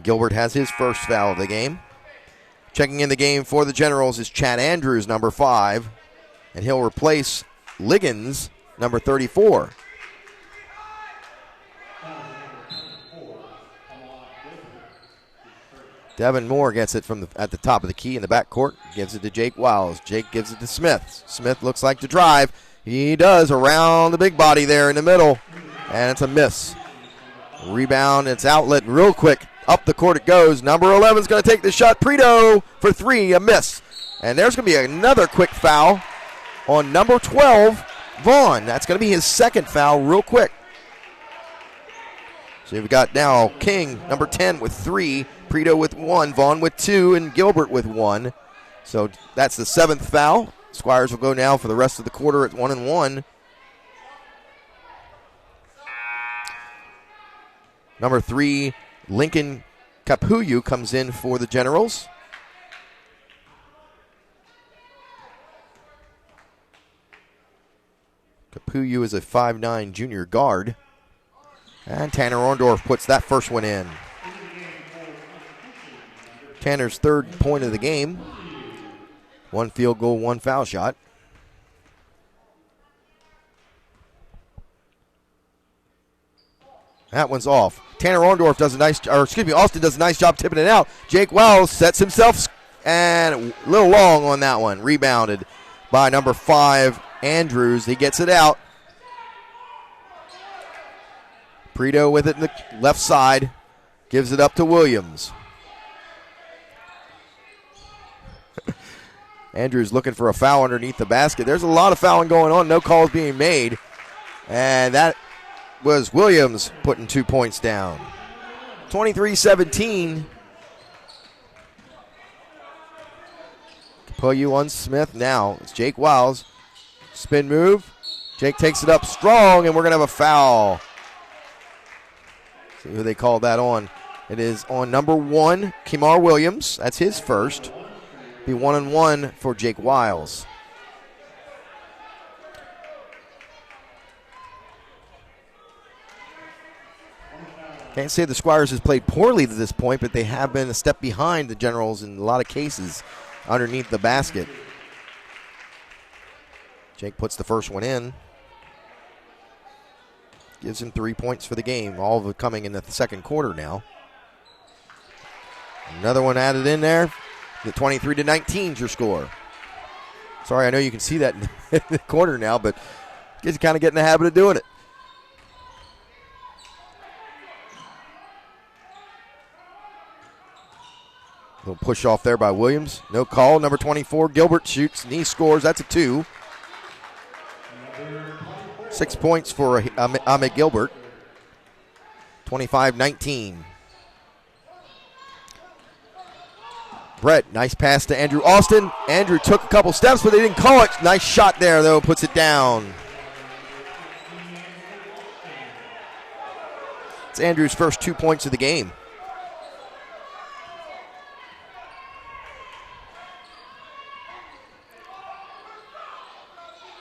Gilbert has his first foul of the game. Checking in the game for the Generals is Chad Andrews, number 5. And he'll replace Liggins, number 34. Devin Moore gets it from at the top of the key in the backcourt. Gives it to Jake Wiles. Jake gives it to Smith. Smith looks like to drive. He does around the big body there in the middle. And it's a miss. Rebound. It's outlet real quick. Up the court it goes. Number 11 is going to take the shot. Prito for three. A miss. And there's going to be another quick foul on number 12, Vaughn. That's going to be his second foul real quick. So we've got now King, number 10, with 3. Prito with 1, Vaughn with 2, and Gilbert with 1. So that's the 7th foul. Squires will go now for the rest of the quarter at 1-1. Number 3, Lincoln Capuyu comes in for the Generals. Capuyu is a 5'9" junior guard. And Tanner Orndorff puts that first one in. Tanner's third point of the game. 1 field goal, 1 foul shot. That one's off. Tanner Orndorff does a nice, Austin does a nice job tipping it out. Jake Wells sets himself, and a little long on that one. Rebounded by number 5, Andrews. He gets it out. Prito with it in the left side. Gives it up to Williams. Andrews looking for a foul underneath the basket. There's a lot of fouling going on. No calls being made. And that was Williams putting 2 points down. 23-17. Capuyu on Smith now. It's Jake Wiles. Spin move. Jake takes it up strong, and we're going to have a foul. See who they called that on. It is on number 1, Kimar Williams. That's his first. Be 1-1 for Jake Wiles. Can't say the Squires has played poorly to this point, but they have been a step behind the Generals in a lot of cases underneath the basket. Jake puts the first one in. Gives him 3 points for the game, all of it coming in the second quarter now. Another one added in there. The 23-19 is your score. Sorry, I know you can see that in the corner now, but kids kind of get in the habit of doing it. A little push off there by Williams. No call. Number 24, Gilbert shoots and he scores. That's a 2. 6 points for Ahmed Gilbert. 25-19. Brett, nice pass to Andrew Austin. Andrew took a couple steps, but they didn't call it. Nice shot there, though. Puts it down. It's Andrew's first 2 points of the game.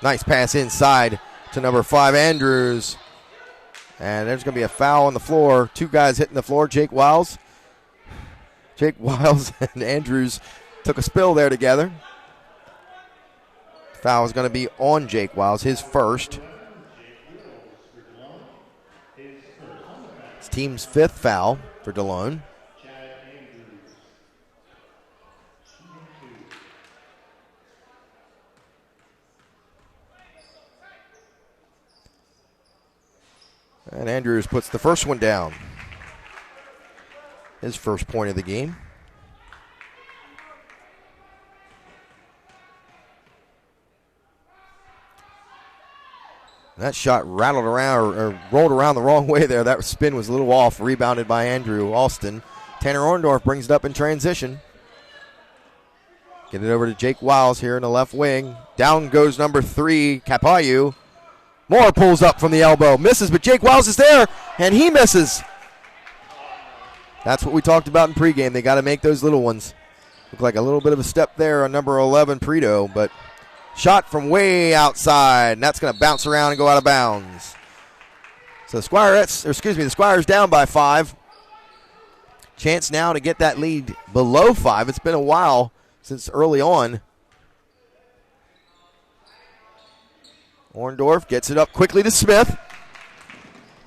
Nice pass inside to number 5, Andrews. And there's going to be a foul on the floor. 2 guys hitting the floor. Jake Wiles and Andrews took a spill there together. Foul is going to be on Jake Wiles, his first. It's team's 5th foul for Delone. And Andrews puts the first one down. His first point of the game. That shot rattled around or rolled around the wrong way there. That spin was a little off, rebounded by Andrew Alston. Tanner Orndorff brings it up in transition. Get it over to Jake Wiles here in the left wing. Down goes number 3, Capuyu. Moore pulls up from the elbow, misses, but Jake Wiles is there, and he misses. That's what we talked about in pregame. They got to make those little ones. Look like a little bit of a step there on number 11, Prito, but shot from way outside, and that's going to bounce around and go out of bounds. So the Squires down by 5. Chance now to get that lead below 5. It's been a while since early on. Orndorff gets it up quickly to Smith.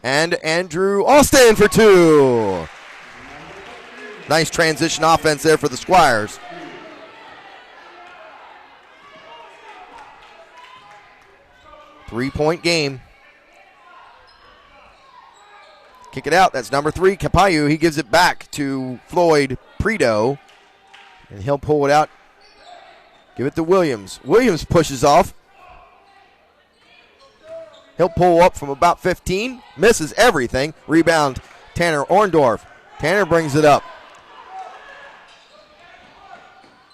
And Andrew Austin for 2. Nice transition offense there for the Squires. Three-point game. Kick it out. That's number 3, Capayu. He gives it back to Floyd Predo. And he'll pull it out. Give it to Williams. Williams pushes off. He'll pull up from about 15. Misses everything. Rebound, Tanner Orndorff. Tanner brings it up.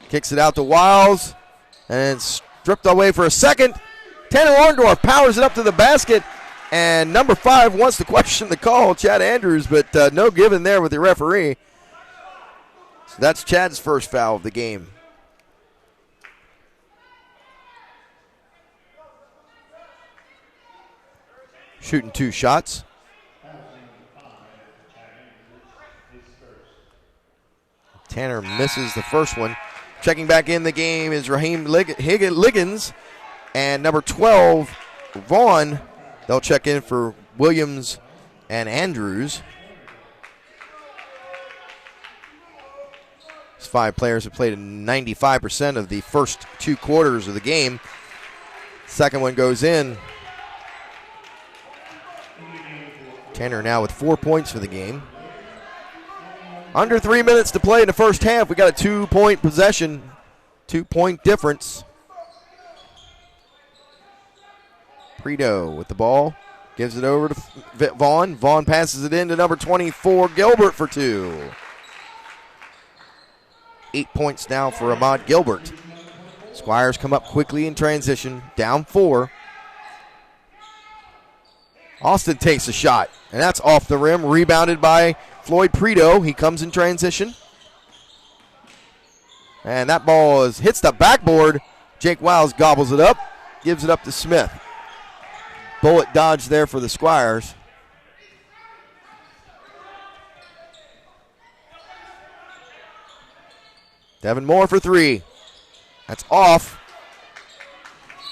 Kicks it out to Wiles. And stripped away for a second. Tanner Orndorff powers it up to the basket. And number 5 wants to question the call, Chad Andrews, but no given there with the referee. So that's Chad's first foul of the game. Shooting 2 shots. Tanner misses the first one. Checking back in the game is Raheem Liggins and number 12, Vaughn. They'll check in for Williams and Andrews. These 5 players have played 95% of the first 2 quarters of the game. Second one goes in. Tanner now with 4 points for the game. Under 3 minutes to play in the first half. We got a 2-point possession, 2-point difference. Predo with the ball. Gives it over to Vaughn. Vaughn passes it in to number 24, Gilbert for 2. 8 points now for Ahmad Gilbert. Squires come up quickly in transition. Down 4. Austin takes a shot, and that's off the rim. Rebounded by Floyd Predo. He comes in transition. And that ball hits the backboard. Jake Wiles gobbles it up. Gives it up to Smith. Bullet dodge there for the Squires. Devin Moore for 3. That's off.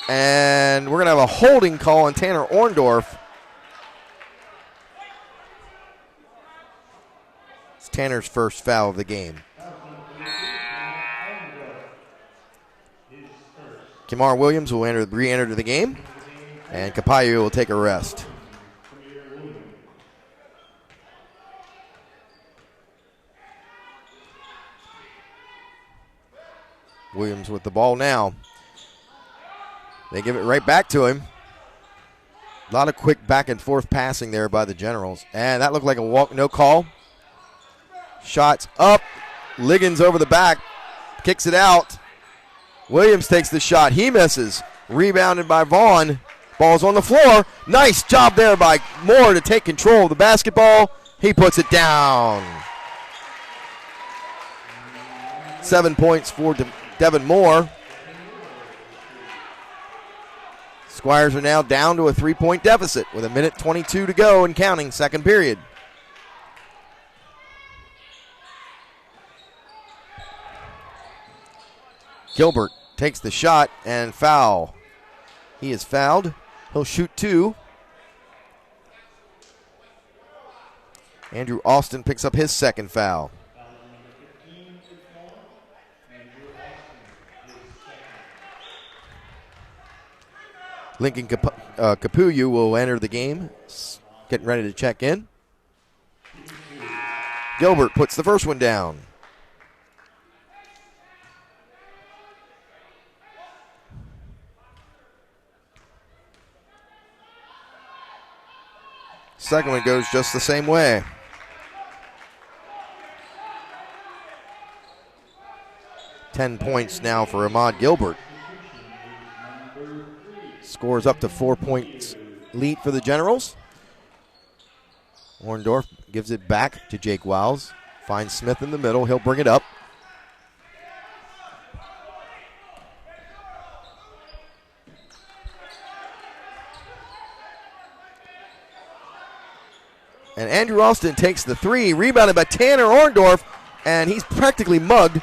And we're going to have a holding call on Tanner Orndorff. It's Tanner's first foul of the game. Kamar Williams will re-enter the game. And Capayu will take a rest. Williams with the ball now. They give it right back to him. A lot of quick back and forth passing there by the Generals. And that looked like a walk, no call. Shots up. Liggins over the back. Kicks it out. Williams takes the shot. He misses. Rebounded by Vaughn. Ball's on the floor. Nice job there by Moore to take control of the basketball. He puts it down. 7 points for Devin Moore. Squires are now down to a 3-point deficit with 1:22 to go and counting, second period. Gilbert takes the shot and foul. He is fouled. He'll shoot 2. Andrew Austin picks up his second foul. Lincoln Capuyu will enter the game. Getting ready to check in. Gilbert puts the first one down. Second one goes just the same way. Ten points now for Ahmad Gilbert. Scores up to 4 points lead for the Generals. Orndorff gives it back to Jake Wiles. Finds Smith in the middle. He'll bring it up. And Andrew Austin takes the 3, rebounded by Tanner Orndorff, and he's practically mugged.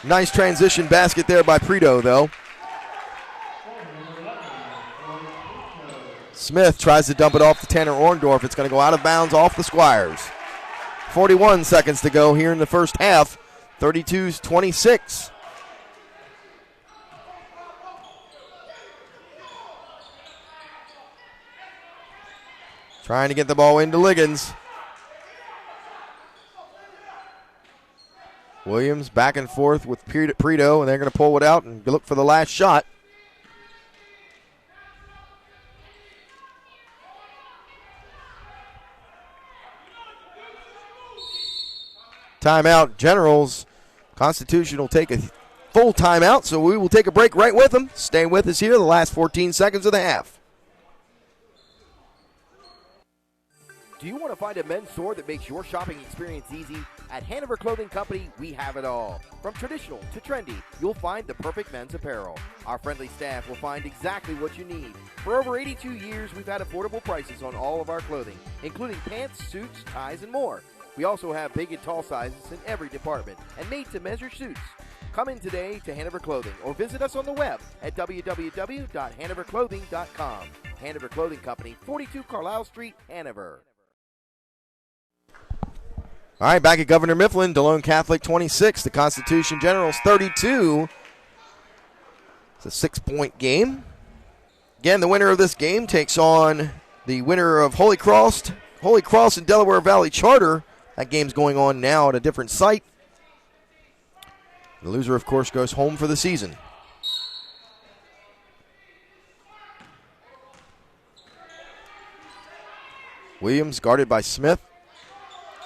Nice transition basket there by Predo, though. Smith tries to dump it off to Tanner Orndorff. It's going to go out of bounds off the Squires. 41 seconds to go here in the first half. 32-26. Trying to get the ball into Liggins. Williams back and forth with Prito, and they're going to pull it out and look for the last shot. Timeout, Generals. Constitution will take a full timeout, so we will take a break right with them. Stay with us here the last 14 seconds of the half. Do you want to find a men's store that makes your shopping experience easy? At Hanover Clothing Company, we have it all. From traditional to trendy, you'll find the perfect men's apparel. Our friendly staff will find exactly what you need. For over 82 years, we've had affordable prices on all of our clothing, including pants, suits, ties, and more. We also have big and tall sizes in every department and made-to-measure suits. Come in today to Hanover Clothing or visit us on the web at www.hanoverclothing.com. Hanover Clothing Company, 42 Carlisle Street, Hanover. All right, back at Governor Mifflin, Delone Catholic 26, the Constitution Generals 32. It's a 6-point game. Again, the winner of this game takes on the winner of Holy Cross and Delaware Valley Charter. That game's going on now at a different site. The loser, of course, goes home for the season. Williams guarded by Smith.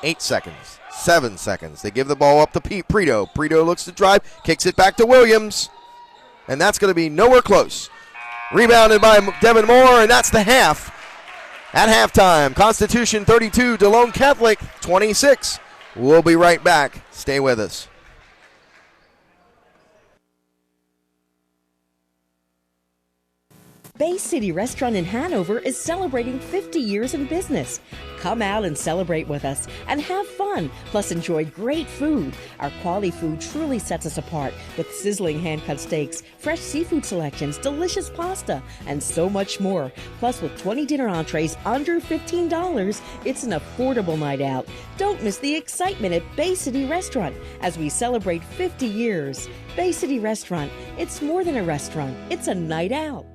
8 seconds, 7 seconds. They give the ball up to Prito. Prito looks to drive, kicks it back to Williams, and that's going to be nowhere close. Rebounded by Devin Moore, and that's the half. At halftime, Constitution 32, Delone Catholic 26. We'll be right back. Stay with us. Bay City Restaurant in Hanover is celebrating 50 years in business. Come out and celebrate with us and have fun, plus enjoy great food. Our quality food truly sets us apart with sizzling hand-cut steaks, fresh seafood selections, delicious pasta, and so much more. Plus, with 20 dinner entrees under $15, it's an affordable night out. Don't miss the excitement at Bay City Restaurant as we celebrate 50 years. Bay City Restaurant, it's more than a restaurant, it's a night out.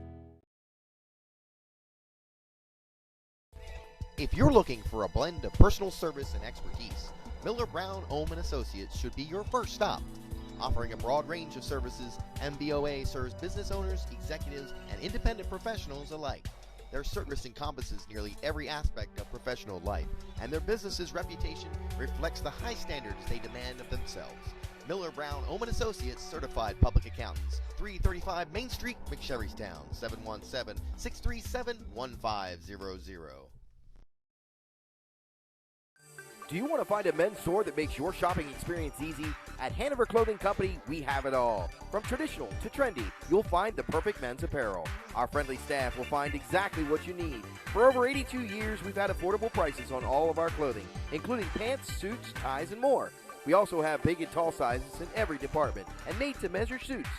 If you're looking for a blend of personal service and expertise, Miller Brown Ohm & Associates should be your first stop. Offering a broad range of services, MBOA serves business owners, executives, and independent professionals alike. Their service encompasses nearly every aspect of professional life, and their business's reputation reflects the high standards they demand of themselves. Miller Brown Ohm & Associates Certified Public Accountants, 335 Main Street, McSherrystown, 717-637-1500. Do you want to find a men's store that makes your shopping experience easy? At Hanover Clothing Company, we have it all. From traditional to trendy, you'll find the perfect men's apparel. Our friendly staff will find exactly what you need. For over 82 years, we've had affordable prices on all of our clothing, including pants, suits, ties, and more. We also have big and tall sizes in every department and made-to-measure suits.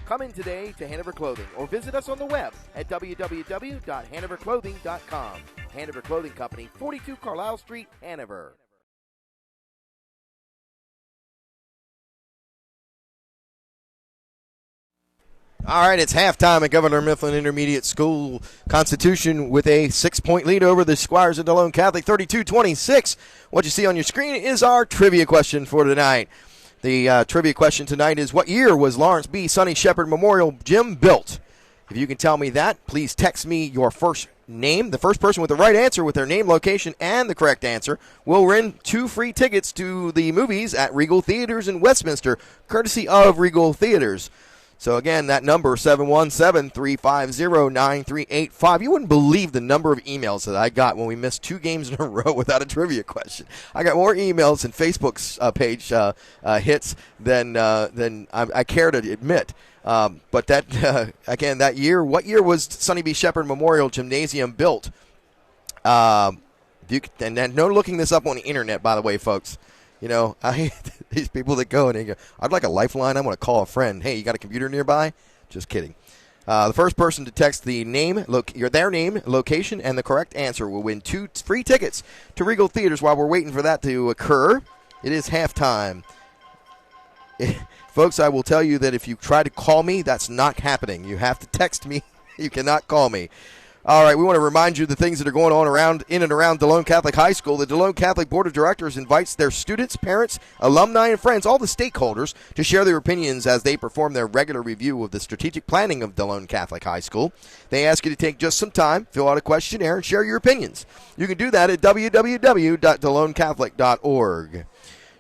Come in today to Hanover Clothing or visit us on the web at www.hanoverclothing.com. Hanover Clothing Company, 42 Carlisle Street, Hanover. All right, it's halftime at Governor Mifflin Intermediate School. Constitution with a 6-point lead over the Squires of Delone Catholic, 32-26. What you see on your screen is our trivia question for tonight. The trivia question tonight is, what year was Lawrence B. Sonny Shepherd Memorial Gym built? If you can tell me that, please text me your first name. The first person with the right answer with their name, location, and the correct answer will win 2 free tickets to the movies at Regal Theaters in Westminster, courtesy of Regal Theaters. So, again, that number, 717-350-9385. You wouldn't believe the number of emails that I got when we missed 2 games in a row without a trivia question. I got more emails and Facebook's page hits than I care to admit. But that, again, that year, what year was Sonny B. Shepherd Memorial Gymnasium built? And then no looking this up on the internet, by the way, folks. You know, I hate these people that go and they go, I'd like a lifeline. I'm going to call a friend. Hey, you got a computer nearby? Just kidding. The first person to text the name, their name, location, and the correct answer will win 2 free tickets to Regal Theaters. While we're waiting for that to occur, it is halftime. Folks, I will tell you that if you try to call me, that's not happening. You have to text me. You cannot call me. All right, we want to remind you of the things that are going on in and around Delone Catholic High School. The Delone Catholic Board of Directors invites their students, parents, alumni, and friends, all the stakeholders, to share their opinions as they perform their regular review of the strategic planning of Delone Catholic High School. They ask you to take just some time, fill out a questionnaire, and share your opinions. You can do that at www.delonecatholic.org.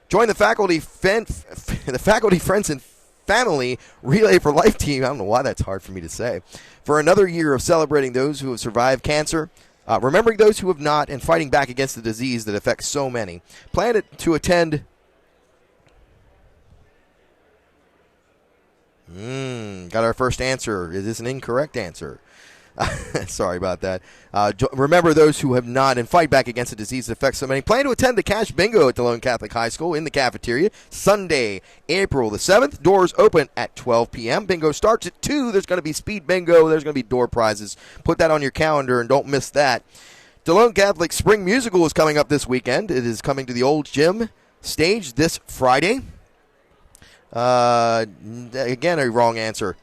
Join the faculty, friends, and family Relay for Life team. I don't know why that's hard for me to say. For another year of celebrating those who have survived cancer, remembering those who have not, and fighting back against the disease that affects so many. Plan to attend. Got our first answer. Is this an incorrect answer? Sorry about that. Remember those who have not and fight back against a disease that affects so many. Plan to attend the Cash Bingo at Delone Catholic High School in the cafeteria Sunday, April the 7th. Doors open at 12 p.m. Bingo starts at 2. There's going to be speed bingo. There's going to be door prizes. Put that on your calendar and don't miss that. Delone Catholic Spring Musical is coming up this weekend. It is coming to the Old Gym stage this Friday. Again, a wrong answer.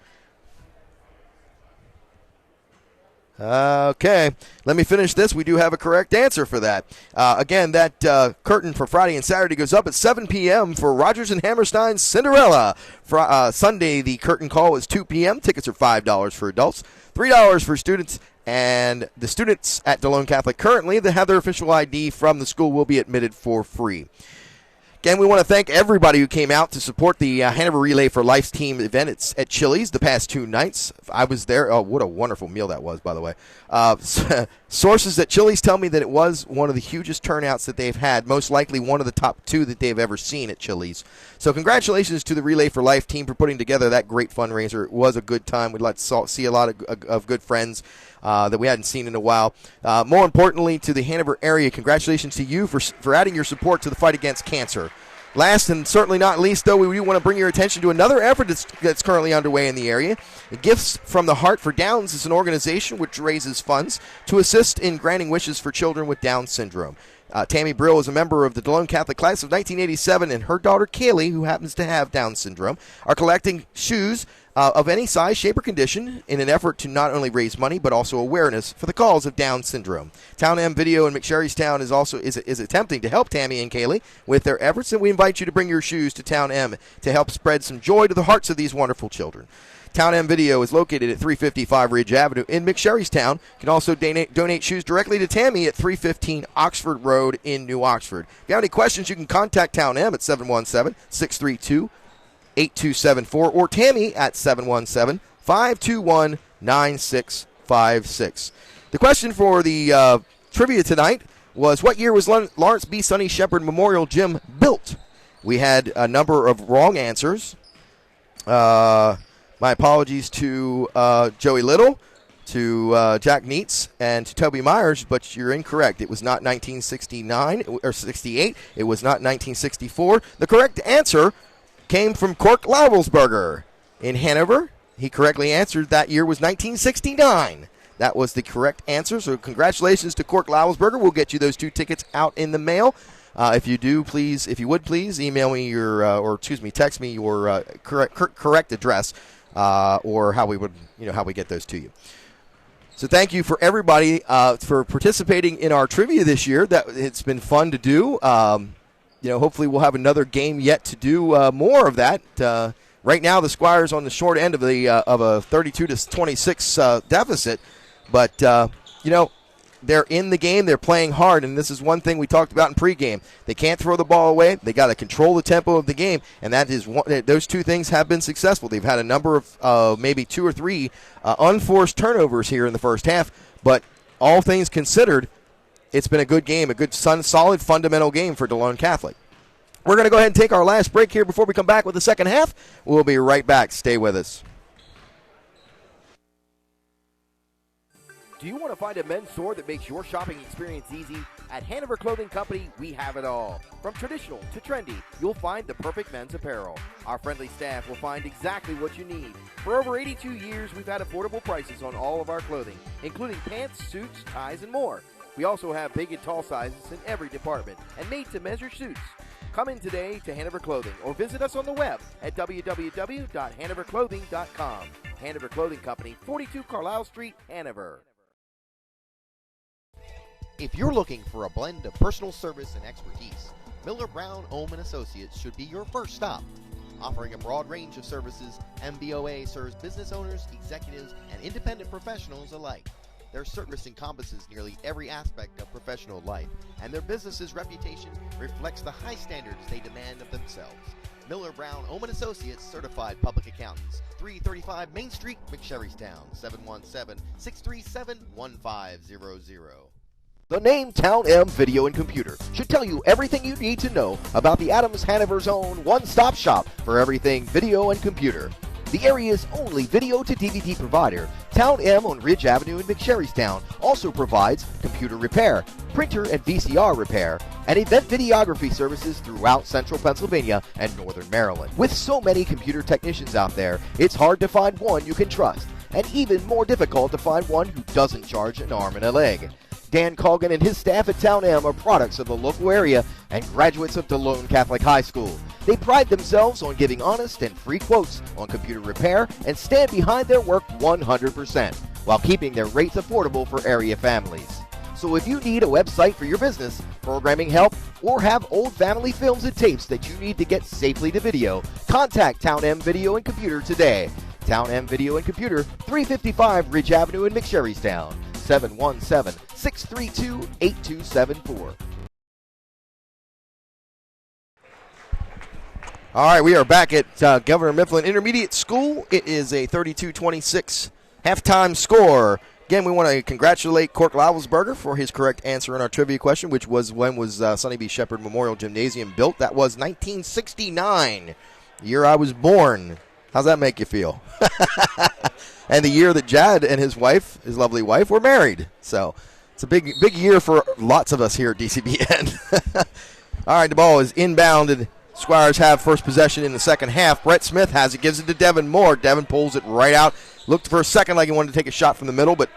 Okay, let me finish this. We do have a correct answer for that. Again, that curtain for Friday and Saturday goes up at 7 p.m. for Rodgers and Hammerstein's Cinderella. Sunday, the curtain call is 2 p.m. Tickets are $5 for adults, $3 for students, and the students at Delone Catholic currently that have their official ID from the school will be admitted for free. Again, we want to thank everybody who came out to support the Hanover Relay for Life's team event. It's at Chili's the past 2 nights. I was there. Oh, what a wonderful meal that was, by the way. Sources at Chili's tell me that it was one of the hugest turnouts that they've had, most likely one of the top 2 that they've ever seen at Chili's. So congratulations to the Relay for Life team for putting together that great fundraiser. It was a good time. We'd like to see a lot of good friends that we hadn't seen in a while. More importantly, to the Hanover area, congratulations to you for adding your support to the fight against cancer. Last and certainly not least, though, we do want to bring your attention to another effort that's currently underway in the area. Gifts from the Heart for Downs is an organization which raises funds to assist in granting wishes for children with Down syndrome. Tammy Brill is a member of the Delone Catholic class of 1987, and her daughter Kaylee, who happens to have Down syndrome, are collecting shoes of any size, shape, or condition in an effort to not only raise money but also awareness for the cause of Down syndrome. Town M Video in McSherrystown is attempting to help Tammy and Kaylee with their efforts, and we invite you to bring your shoes to Town M to help spread some joy to the hearts of these wonderful children. Town M Video is located at 355 Ridge Avenue in McSherrystown. You can also donate shoes directly to Tammy at 315 Oxford Road in New Oxford. If you have any questions, you can contact Town M at 717-632-8274 or Tammy at 717-521-9656. The question for the trivia tonight was, what year was Lawrence B. Sonny Shepherd Memorial Gym built? We had a number of wrong answers. My apologies to Joey Little, to Jack Neitz, and to Toby Myers, but you're incorrect. It was not 1969 or 68. It was not 1964. The correct answer came from Cork Laurelsberger in Hanover. He correctly answered that year was 1969. That was the correct answer, so congratulations to Cork Laurelsberger. We'll get you those 2 tickets out in the mail. If you would please email me text me your correct address, or how we get those to you. So thank you for everybody for participating in our trivia this year. That it's been fun to do. Hopefully we'll have another game yet to do more of that. Right now the Squires on the short end of a 32-26 deficit, but they're in the game. They're playing hard, and this is one thing we talked about in pregame. They can't throw the ball away. They got to control the tempo of the game, and that is those 2 things have been successful. They've had a number of maybe 2 or 3 unforced turnovers here in the first half, but all things considered, it's been a good game, a good, solid, fundamental game for Delone Catholic. We're going to go ahead and take our last break here before we come back with the second half. We'll be right back. Stay with us. Do you want to find a men's store that makes your shopping experience easy? At Hanover Clothing Company, we have it all. From traditional to trendy, you'll find the perfect men's apparel. Our friendly staff will find exactly what you need. For over 82 years, we've had affordable prices on all of our clothing, including pants, suits, ties, and more. We also have big and tall sizes in every department and made-to-measure suits. Come in today to Hanover Clothing or visit us on the web at www.hanoverclothing.com. Hanover Clothing Company, 42 Carlisle Street, Hanover. If you're looking for a blend of personal service and expertise, Miller Brown Ohm & Associates should be your first stop. Offering a broad range of services, MBOA serves business owners, executives, and independent professionals alike. Their service encompasses nearly every aspect of professional life, and their business's reputation reflects the high standards they demand of themselves. Miller Brown Ohm & Associates, Certified Public Accountants, 335 Main Street, McSherrystown, 717-637-1500. The name Town M Video and Computer should tell you everything you need to know about the Adams Hanover's own one-stop shop for everything video and computer. The area's only video to DVD provider, Town M on Ridge Avenue in McSherrystown also provides computer repair, printer and VCR repair, and event videography services throughout central Pennsylvania and northern Maryland. With so many computer technicians out there, it's hard to find one you can trust, and even more difficult to find one who doesn't charge an arm and a leg. Dan Colgan and his staff at Town M are products of the local area and graduates of Delone Catholic High School. They pride themselves on giving honest and free quotes on computer repair and stand behind their work 100%, while keeping their rates affordable for area families. So if you need a website for your business, programming help, or have old family films and tapes that you need to get safely to video, contact Town M Video and Computer today. Town M Video and Computer, 355 Ridge Avenue in McSherrystown. 717-632-8274. All right, we are back at Governor Mifflin Intermediate School. It is a 32-26 halftime score. Again, we want to congratulate Cork Lavelsberger for his correct answer on our trivia question, which was when was Sonny B. Shepherd Memorial Gymnasium built? That was 1969, the year I was born. How's that make you feel? And the year that Jad and his wife, his lovely wife, were married. So it's a big year for lots of us here at DCBN. All right, the ball is inbounded. Squires have first possession in the second half. Brett Smith has it, gives it to Devin Moore. Devin pulls it right out. Looked for a second like he wanted to take a shot from the middle, but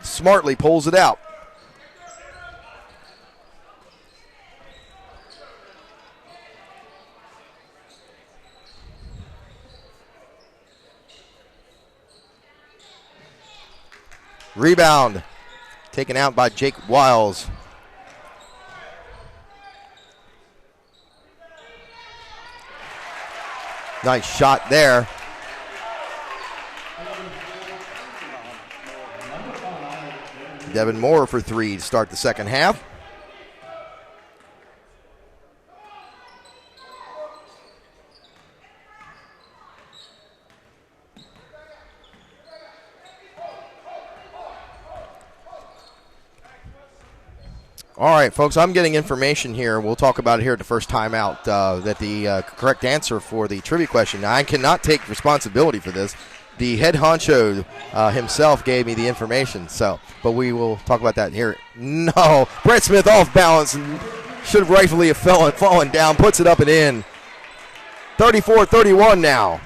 smartly pulls it out. Rebound taken out by Jake Wiles. Nice shot there. Devin Moore for three to start the second half. All right, folks, I'm getting information here. We'll talk about it here at the first time out, that the correct answer for the trivia question. Now, I cannot take responsibility for this. The head honcho himself gave me the information, but we will talk about that here. No, Brett Smith off balance and should have rightfully have fallen down, puts it up and in. 34-31 now.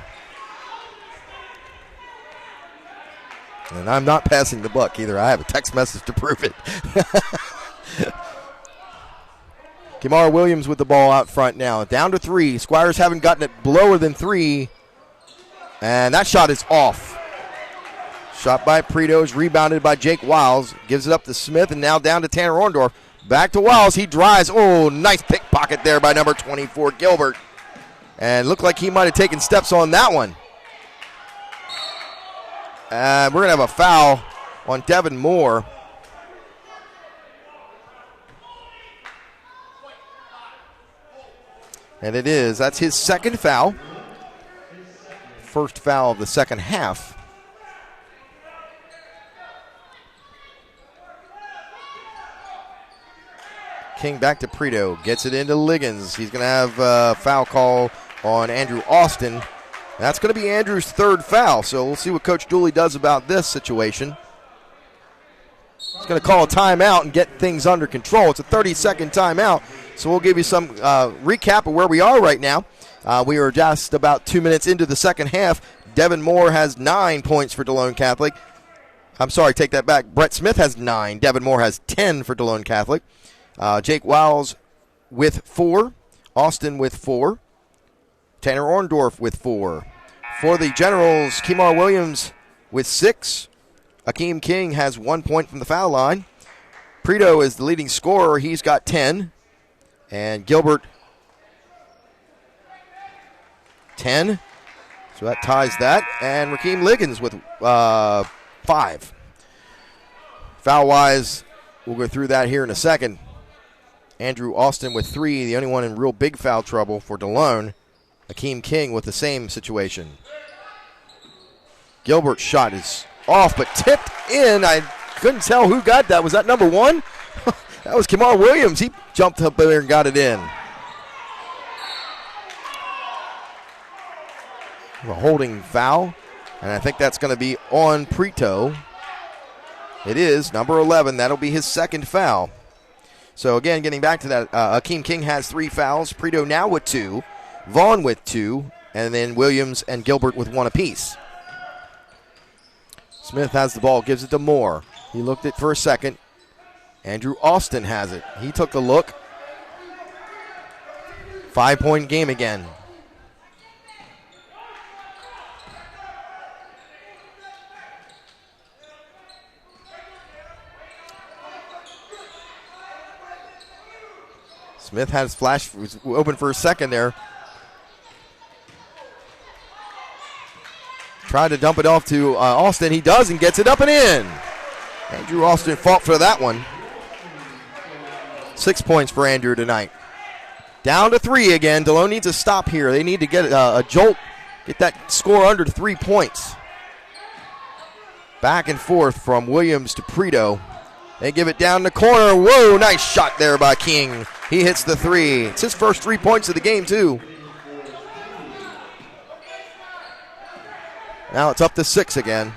And I'm not passing the buck either. I have a text message to prove it. Kamar Williams with the ball out front now. Down to three. Squires haven't gotten it lower than three. And that shot is off. Shot by Pritos, rebounded by Jake Wiles. Gives it up to Smith, and now down to Tanner Orndorff. Back to Wiles. He drives. Oh, nice pickpocket there by number 24, Gilbert. And looked like he might have taken steps on that one. And we're going to have a foul on Devin Moore. And it is. That's his second foul. First foul of the second half. King back to Prito. Gets it into Liggins. He's going to have a foul call on Andrew Austin. That's going to be Andrew's third foul, so we'll see what Coach Dooley does about this situation. going to call a timeout and get things under control. It's a 30-second timeout, so we'll give you some recap of where we are right now. We are just about 2 minutes into the second half. Devin Moore has 9 points for Delone Catholic. I'm sorry, take that back. Brett Smith has 9. Devin Moore has 10 for Delone Catholic. Jake Wiles with 4. Austin with 4. Tanner Orndorff with 4. For the Generals, Kemar Williams with 6. Akeem King has 1 point from the foul line. Prito is the leading scorer. He's got 10. And Gilbert, 10. So that ties that. And Rakeem Liggins with 5. Foul-wise, we'll go through that here in a second. Andrew Austin with 3, the only one in real big foul trouble for Delone. Akeem King with the same situation. Gilbert's shot is off, but tipped in. I couldn't tell who got that. Was that number 1? That was Kemar Williams. He jumped up there and got it in. A holding foul, and I think that's going to be on Prito. It is, number 11. That'll be his second foul. So, again, getting back to that, Akeem King has 3 fouls. Prito now with 2. Vaughn with 2. And then Williams and Gilbert with 1 apiece. Smith has the ball, gives it to Moore. He looked it for a second. Andrew Austin has it. He took a look. 5-point game again. Smith has flash, was open for a second there. Tried to dump it off to Austin. He does and gets it up and in. Andrew Austin fought for that one. 6 points for Andrew tonight. Down to 3 again. Delone needs a stop here. They need to get a jolt, get that score under 3 points. Back and forth from Williams to Prito. They give it down the corner. Whoa, nice shot there by King. He hits the 3. It's his first 3 points of the game, too. Now it's up to 6 again.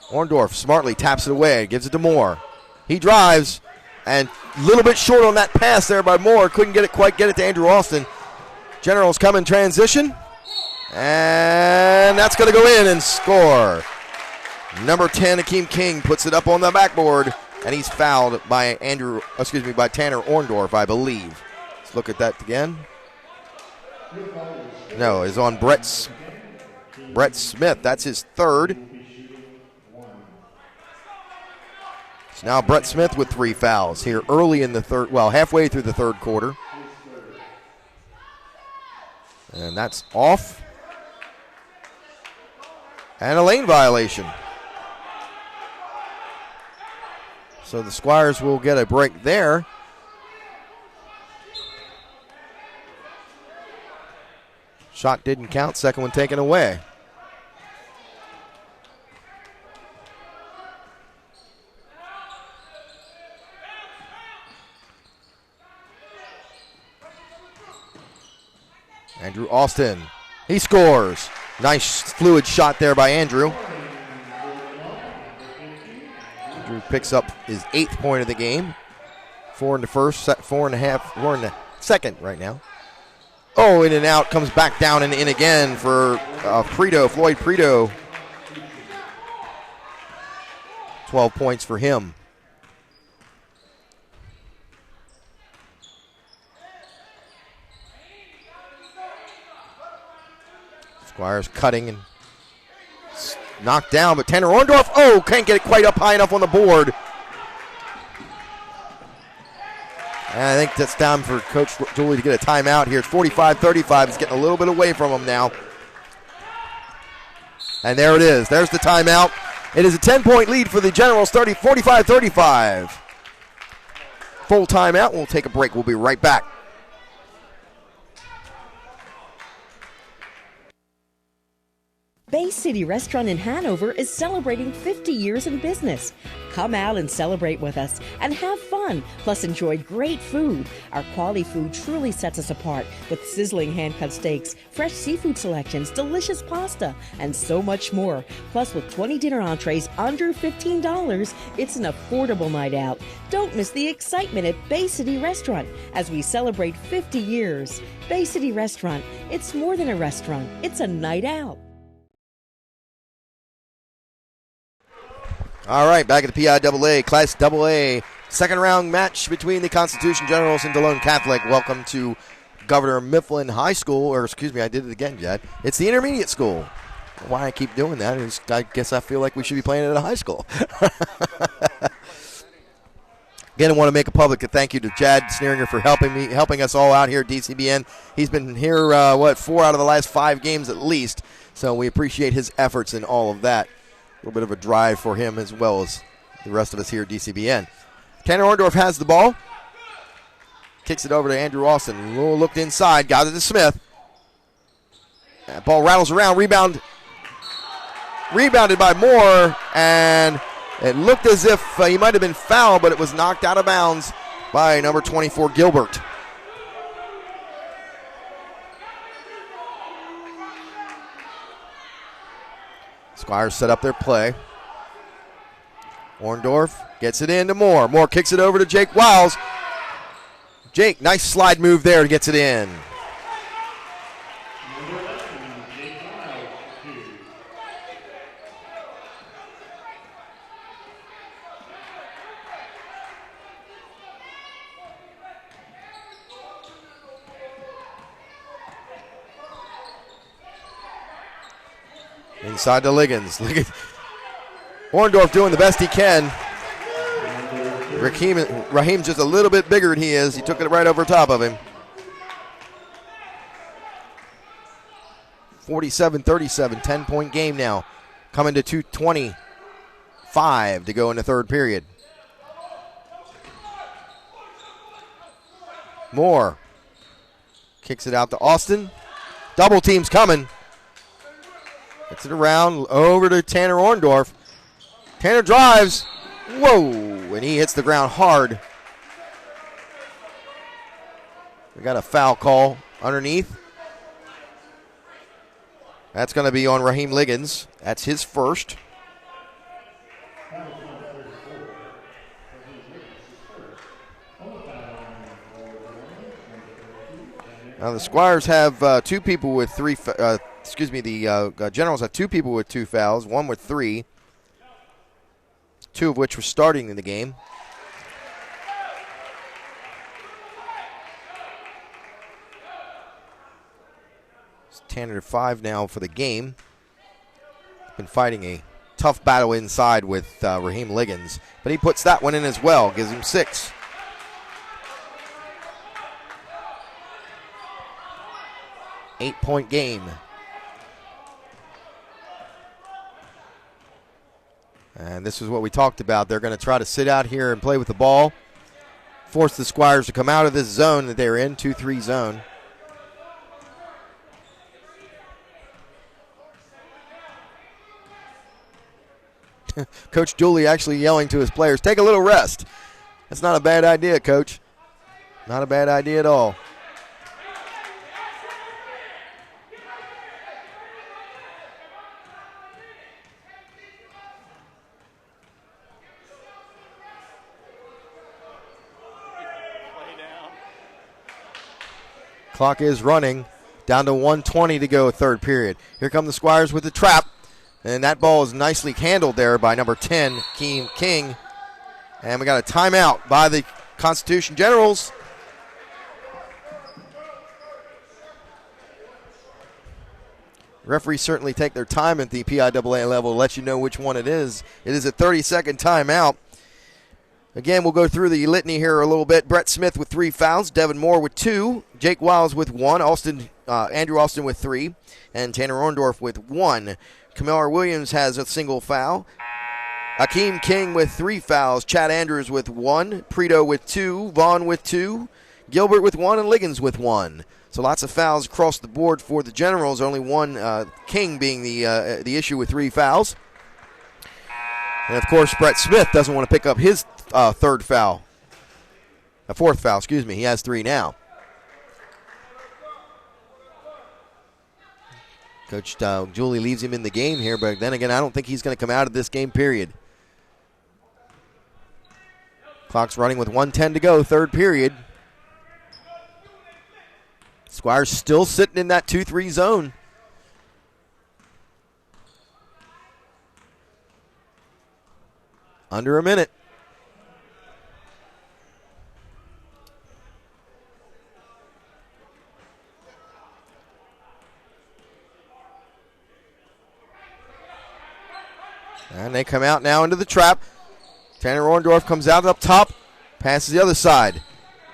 Orndorff smartly taps it away, gives it to Moore. He drives, and a little bit short on that pass there by Moore. Couldn't quite get it to Andrew Austin. Generals come in transition, and that's going to go in and score. Number 10, Akeem King, puts it up on the backboard, and he's fouled by by Tanner Orndorff, I believe. Let's look at that again. No, it's on Brett Smith. That's his 3rd. It's now Brett Smith with 3 fouls here early in the third, halfway through the third quarter. And that's off. And a lane violation. So the Squires will get a break there. Shot didn't count, second one taken away. Andrew Austin, he scores. Nice fluid shot there by Andrew. Andrew picks up his 8th point of the game. 4 in the first, 4 in the second right now. Oh, in and out, comes back down and in again for Floyd Prito. 12 points for him. Squires cutting and knocked down, but Tanner Orndorff, can't get it quite up high enough on the board. And I think that's time for Coach Julie to get a timeout here. It's 45-35. It's getting a little bit away from him now. And there it is. There's the timeout. It is a 10-point lead for the Generals, 45-35. Full timeout. We'll take a break. We'll be right back. Bay City Restaurant in Hanover is celebrating 50 years in business. Come out and celebrate with us and have fun, plus enjoy great food. Our quality food truly sets us apart with sizzling hand-cut steaks, fresh seafood selections, delicious pasta, and so much more. Plus, with 20 dinner entrees under $15, it's an affordable night out. Don't miss the excitement at Bay City Restaurant as we celebrate 50 years. Bay City Restaurant, it's more than a restaurant, it's a night out. All right, back at the PIAA, Class AA, second round match between the Constitution Generals and Delone Catholic. Welcome to Governor Mifflin High School, or excuse me, I did it again, Jed. It's the intermediate school. Why I keep doing that is I guess I feel like we should be playing it at a high school. Again, I want to make a public thank you to Chad Sneeringer for helping us all out here at DCBN. He's been here, 4 out of the last 5 games at least, so we appreciate his efforts in all of that. A little bit of a drive for him as well as the rest of us here at DCBN. Tanner Orndorff has the ball. Kicks it over to Andrew Austin. Looked inside, got it to Smith. That ball rattles around, rebounded by Moore, and it looked as if he might have been fouled, but it was knocked out of bounds by number 24, Gilbert. Squires set up their play. Orndorff gets it into Moore. Moore kicks it over to Jake Wiles. Jake, nice slide move there, gets it in. Inside to Liggins. Look at Orndorff doing the best he can. Raheem's just a little bit bigger than he is. He took it right over top of him. 47-37, 10-point game now. Coming to 2:25 to go in the third period. Moore kicks it out to Austin. Double team's coming. Gets it around over to Tanner Orndorff. Tanner drives. Whoa! And he hits the ground hard. We got a foul call underneath. That's going to be on Raheem Liggins. That's his first. Now the Squires have 2 people with 3. The Generals have 2 people with 2 fouls, 1 with 3. 2 of which were starting in the game. It's 10-5 now for the game. Been fighting a tough battle inside with Raheem Liggins, but he puts that one in as well, gives him 6. Eight-point game. And this is what we talked about. They're going to try to sit out here and play with the ball, force the Squires to come out of this zone that they're in, 2-3 zone. Coach Dooley actually yelling to his players, take a little rest. That's not a bad idea, Coach. Not a bad idea at all. Clock is running. Down to 1:20 to go, third period. Here come the Squires with the trap. And that ball is nicely handled there by number 10, King. And we got a timeout by the Constitution Generals. Referees certainly take their time at the PIAA level to let you know which one it is. It is a 30-second timeout. Again, we'll go through the litany here a little bit. Brett Smith with 3 fouls, Devin Moore with 2, Jake Wiles with 1, Andrew Austin with 3, and Tanner Orndorff with 1. Kamar Williams has a single foul. Akeem King with 3 fouls, Chad Andrews with 1, Preto with 2, Vaughn with 2, Gilbert with 1, and Liggins with 1. So lots of fouls across the board for the Generals. Only one, King being the issue with 3 fouls. And, of course, Brett Smith doesn't want to pick up his fourth foul, excuse me. He has 3 now. Coach Julie leaves him in the game here, but then again, I don't think he's going to come out of this game, period. Clock's running with 1:10 to go, third period. Squires still sitting in that 2-3 zone. Under a minute. And they come out now into the trap. Tanner Orndorff comes out up top, passes the other side.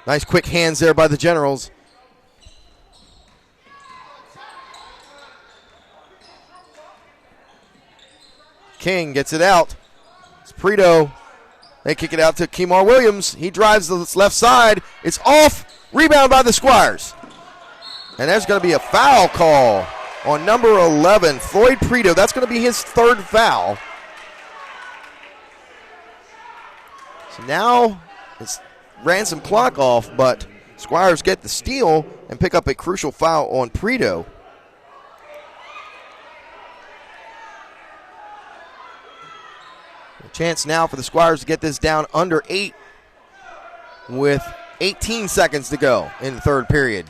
Nice quick hands there by the Generals. King gets it out. It's Prito. They kick it out to Kemar Williams. He drives the left side. It's off. Rebound by the Squires. And there's going to be a foul call on number 11, Floyd Prito. That's going to be his 3rd foul. So now it's ran some clock off, but Squires get the steal and pick up a crucial foul on Prito. A chance now for the Squires to get this down under 8 with 18 seconds to go in the third period.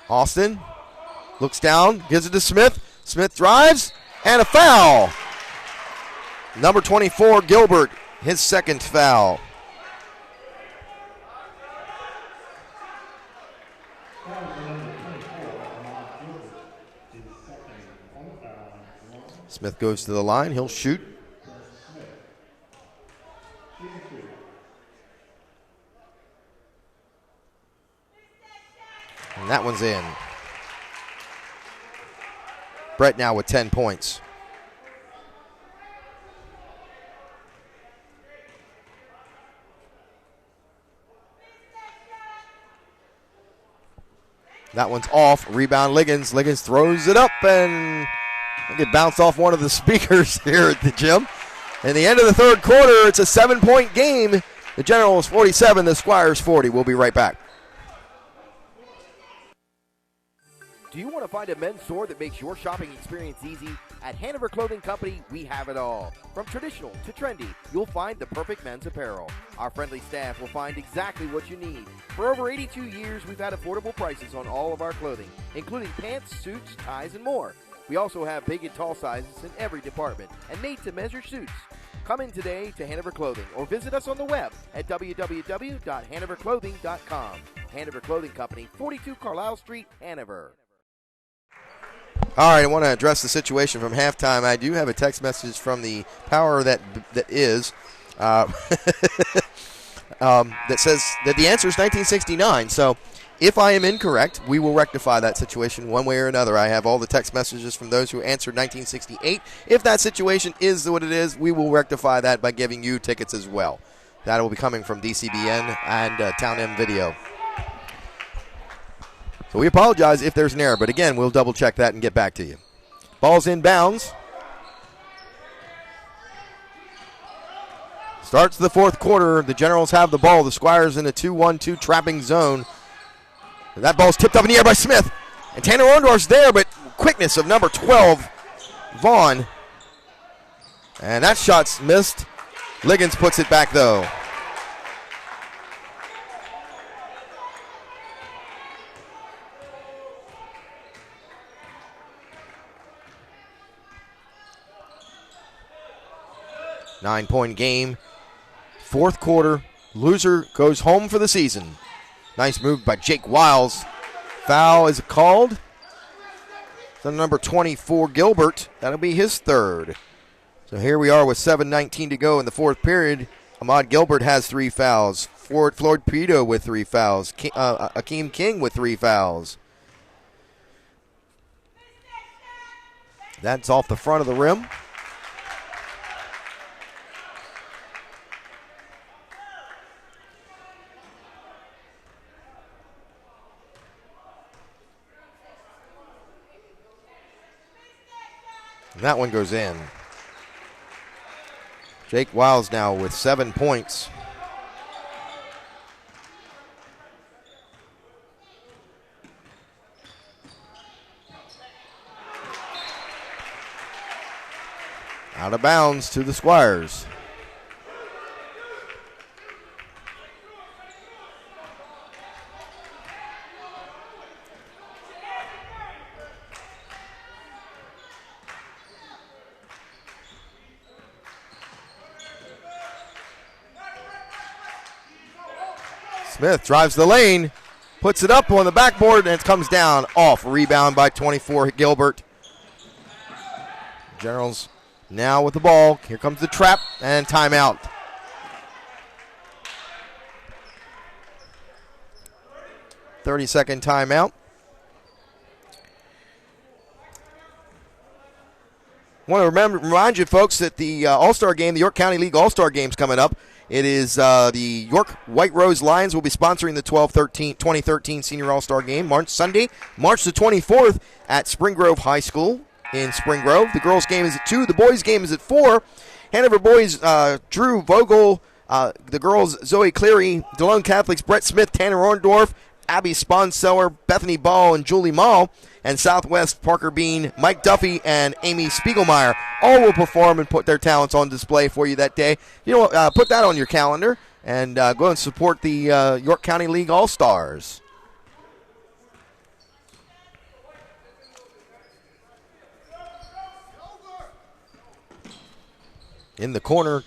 Austin looks down, gives it to Smith. Smith drives, and a foul. Number 24, Gilbert, his 2nd foul. Smith goes to the line. He'll shoot. And that one's in. Brett now with 10 points. That one's off. Rebound Liggins. Liggins throws it up, and it bounced off one of the speakers here at the gym. In the end of the third quarter, it's a 7-point game. The Generals 47, the Squires 40. We'll be right back. Do you want to find a men's store that makes your shopping experience easy? At Hanover Clothing Company, we have it all. From traditional to trendy, you'll find the perfect men's apparel. Our friendly staff will find exactly what you need. For over 82 years, we've had affordable prices on all of our clothing, including pants, suits, ties, and more. We also have big and tall sizes in every department and made-to-measure suits. Come in today to Hanover Clothing or visit us on the web at www.hanoverclothing.com. Hanover Clothing Company, 42 Carlisle Street, Hanover. All right, I want to address the situation from halftime. I do have a text message from the power that is that says that the answer is 1969. So if I am incorrect, we will rectify that situation one way or another. I have all the text messages from those who answered 1968. If that situation is what it is, we will rectify that by giving you tickets as well. That will be coming from DCBN and Town M Video. So we apologize if there's an error, but again, we'll double check that and get back to you. Ball's inbounds. Starts the fourth quarter. The Generals have the ball. The Squires in a 2-1-2 trapping zone. And that ball's tipped up in the air by Smith. And Tanner Orndorff's there, but quickness of number 12, Vaughn. And that shot's missed. Liggins puts it back, though. Nine-point game. Fourth quarter. Loser goes home for the season. Nice move by Jake Wiles. Foul is called. So number 24, Gilbert. That'll be his 3rd. So here we are with 7:19 to go in the fourth period. Ahmad Gilbert has 3 fouls. Floyd Prito with 3 fouls. Akeem King with 3 fouls. That's off the front of the rim. And that one goes in. Jake Wiles now with 7 points. Out of bounds to the Squires. Smith drives the lane, puts it up on the backboard, and it comes down off. Rebound by 24, Gilbert. Generals now with the ball. Here comes the trap and timeout. .30-second timeout. Want to remind you, folks, that the All-Star game, the York County League All-Star game is coming up. It is the York White Rose Lions will be sponsoring the 2013 Senior All-Star Game Sunday, March the 24th at Spring Grove High School in Spring Grove. The girls' game is at 2. The boys' game is at 4. Hanover boys, Drew Vogel. The girls, Zoe Cleary. Delone Catholics, Brett Smith, Tanner Orndorff, Abby Sponseller, Bethany Ball, and Julie Mall. And Southwest, Parker Bean, Mike Duffy, and Amy Spiegelmeyer all will perform and put their talents on display for you that day. You know, put that on your calendar and go and support the York County League All-Stars. In the corner,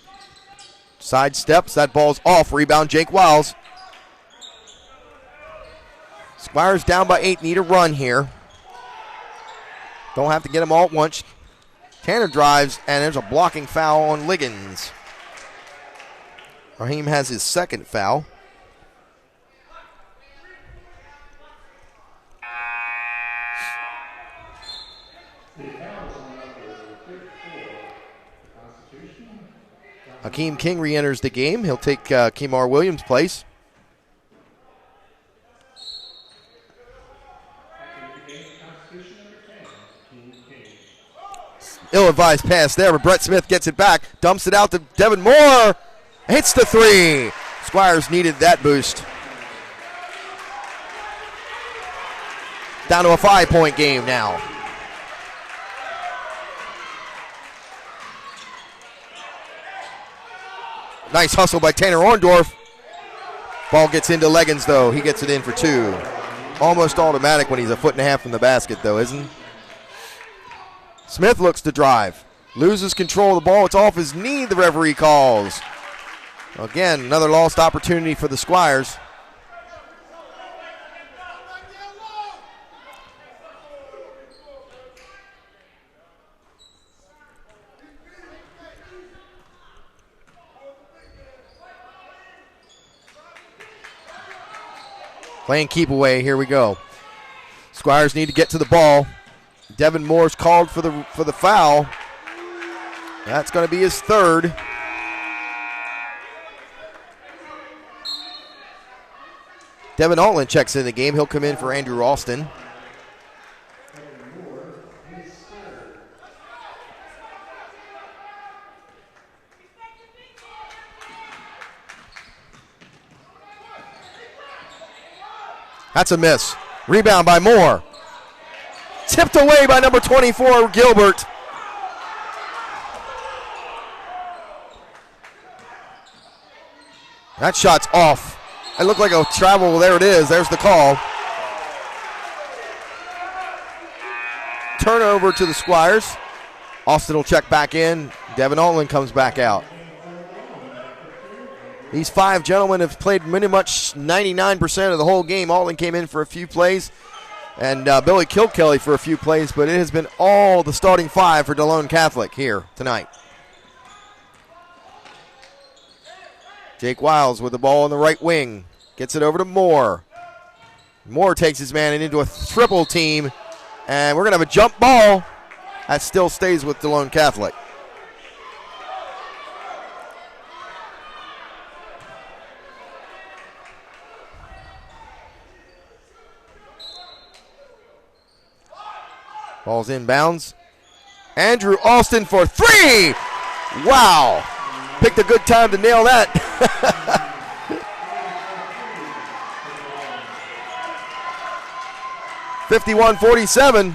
side steps, that ball's off. Rebound, Jake Wiles. Squires down by 8, need a run here. Don't have to get them all at once. Tanner drives, and there's a blocking foul on Liggins. Raheem has his second foul. Hakeem King re-enters the game. He'll take Kemar Williams' place. Ill-advised pass there, but Brett Smith gets it back, dumps it out to Devin Moore, hits the 3. Squires needed that boost. Down to a 5-point game now. Nice hustle by Tanner Orndorff. Ball gets into Leggins, though. He gets it in for 2. Almost automatic when he's a 1.5 from the basket, though, isn't he? Smith looks to drive. Loses control of the ball. It's off his knee, the referee calls. Again, another lost opportunity for the Squires. Playing keep away. Here we go. Squires need to get to the ball. Devin Moore's called for the foul. That's going to be his 3rd. Devin Altland checks in the game. He'll come in for Andrew Alston. That's a miss. Rebound by Moore. Tipped away by number 24, Gilbert. That shot's off. It looked like a travel. There it is. There's the call. Turnover to the Squires. Austin will check back in. Devin Altland comes back out. These 5 gentlemen have played pretty much 99% of the whole game. Altland came in for a few plays, and Billy Kilkelly for a few plays, but it has been all the starting 5 for Delone Catholic here tonight. Jake Wiles with the ball on the right wing. Gets it over to Moore. Moore takes his man into a triple team, and we're going to have a jump ball. That still stays with Delone Catholic. Ball's inbounds. Andrew Alston for three. Wow. Picked a good time to nail that. 51-47.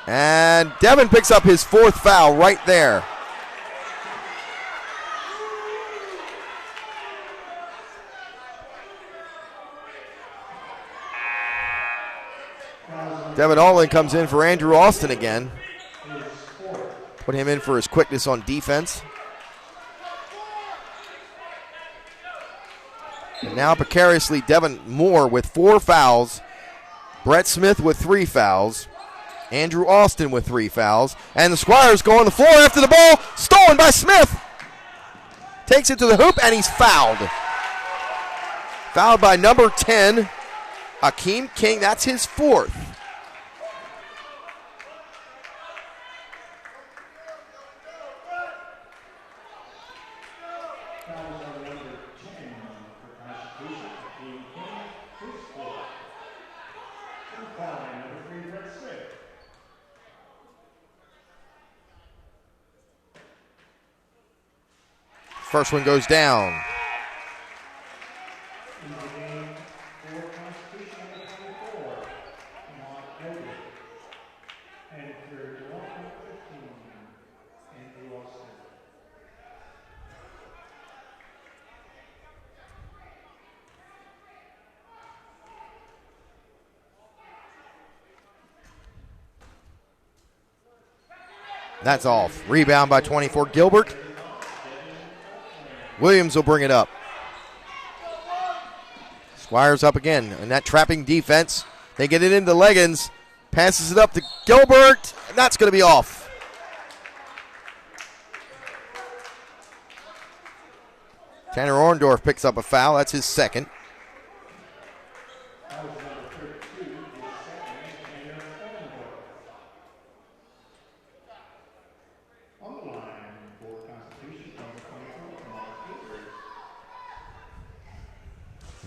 And Devin picks up his fourth foul right there. Devin Allen comes in for Andrew Alston again. Put him in for his quickness on defense. And now precariously Devin Moore with 4 fouls. Brett Smith with 3 fouls. Andrew Alston with 3 fouls. And the Squires go on the floor after the ball. Stolen by Smith. Takes it to the hoop and he's fouled. Fouled by number 10, Akeem King. That's his 4th. First one goes down. That's off. Rebound by 24 Gilbert. Williams will bring it up. Squires up again. And that trapping defense. They get it into Leggins. Passes it up to Gilbert. And that's going to be off. Tanner Orndorff picks up a foul. That's his 2nd.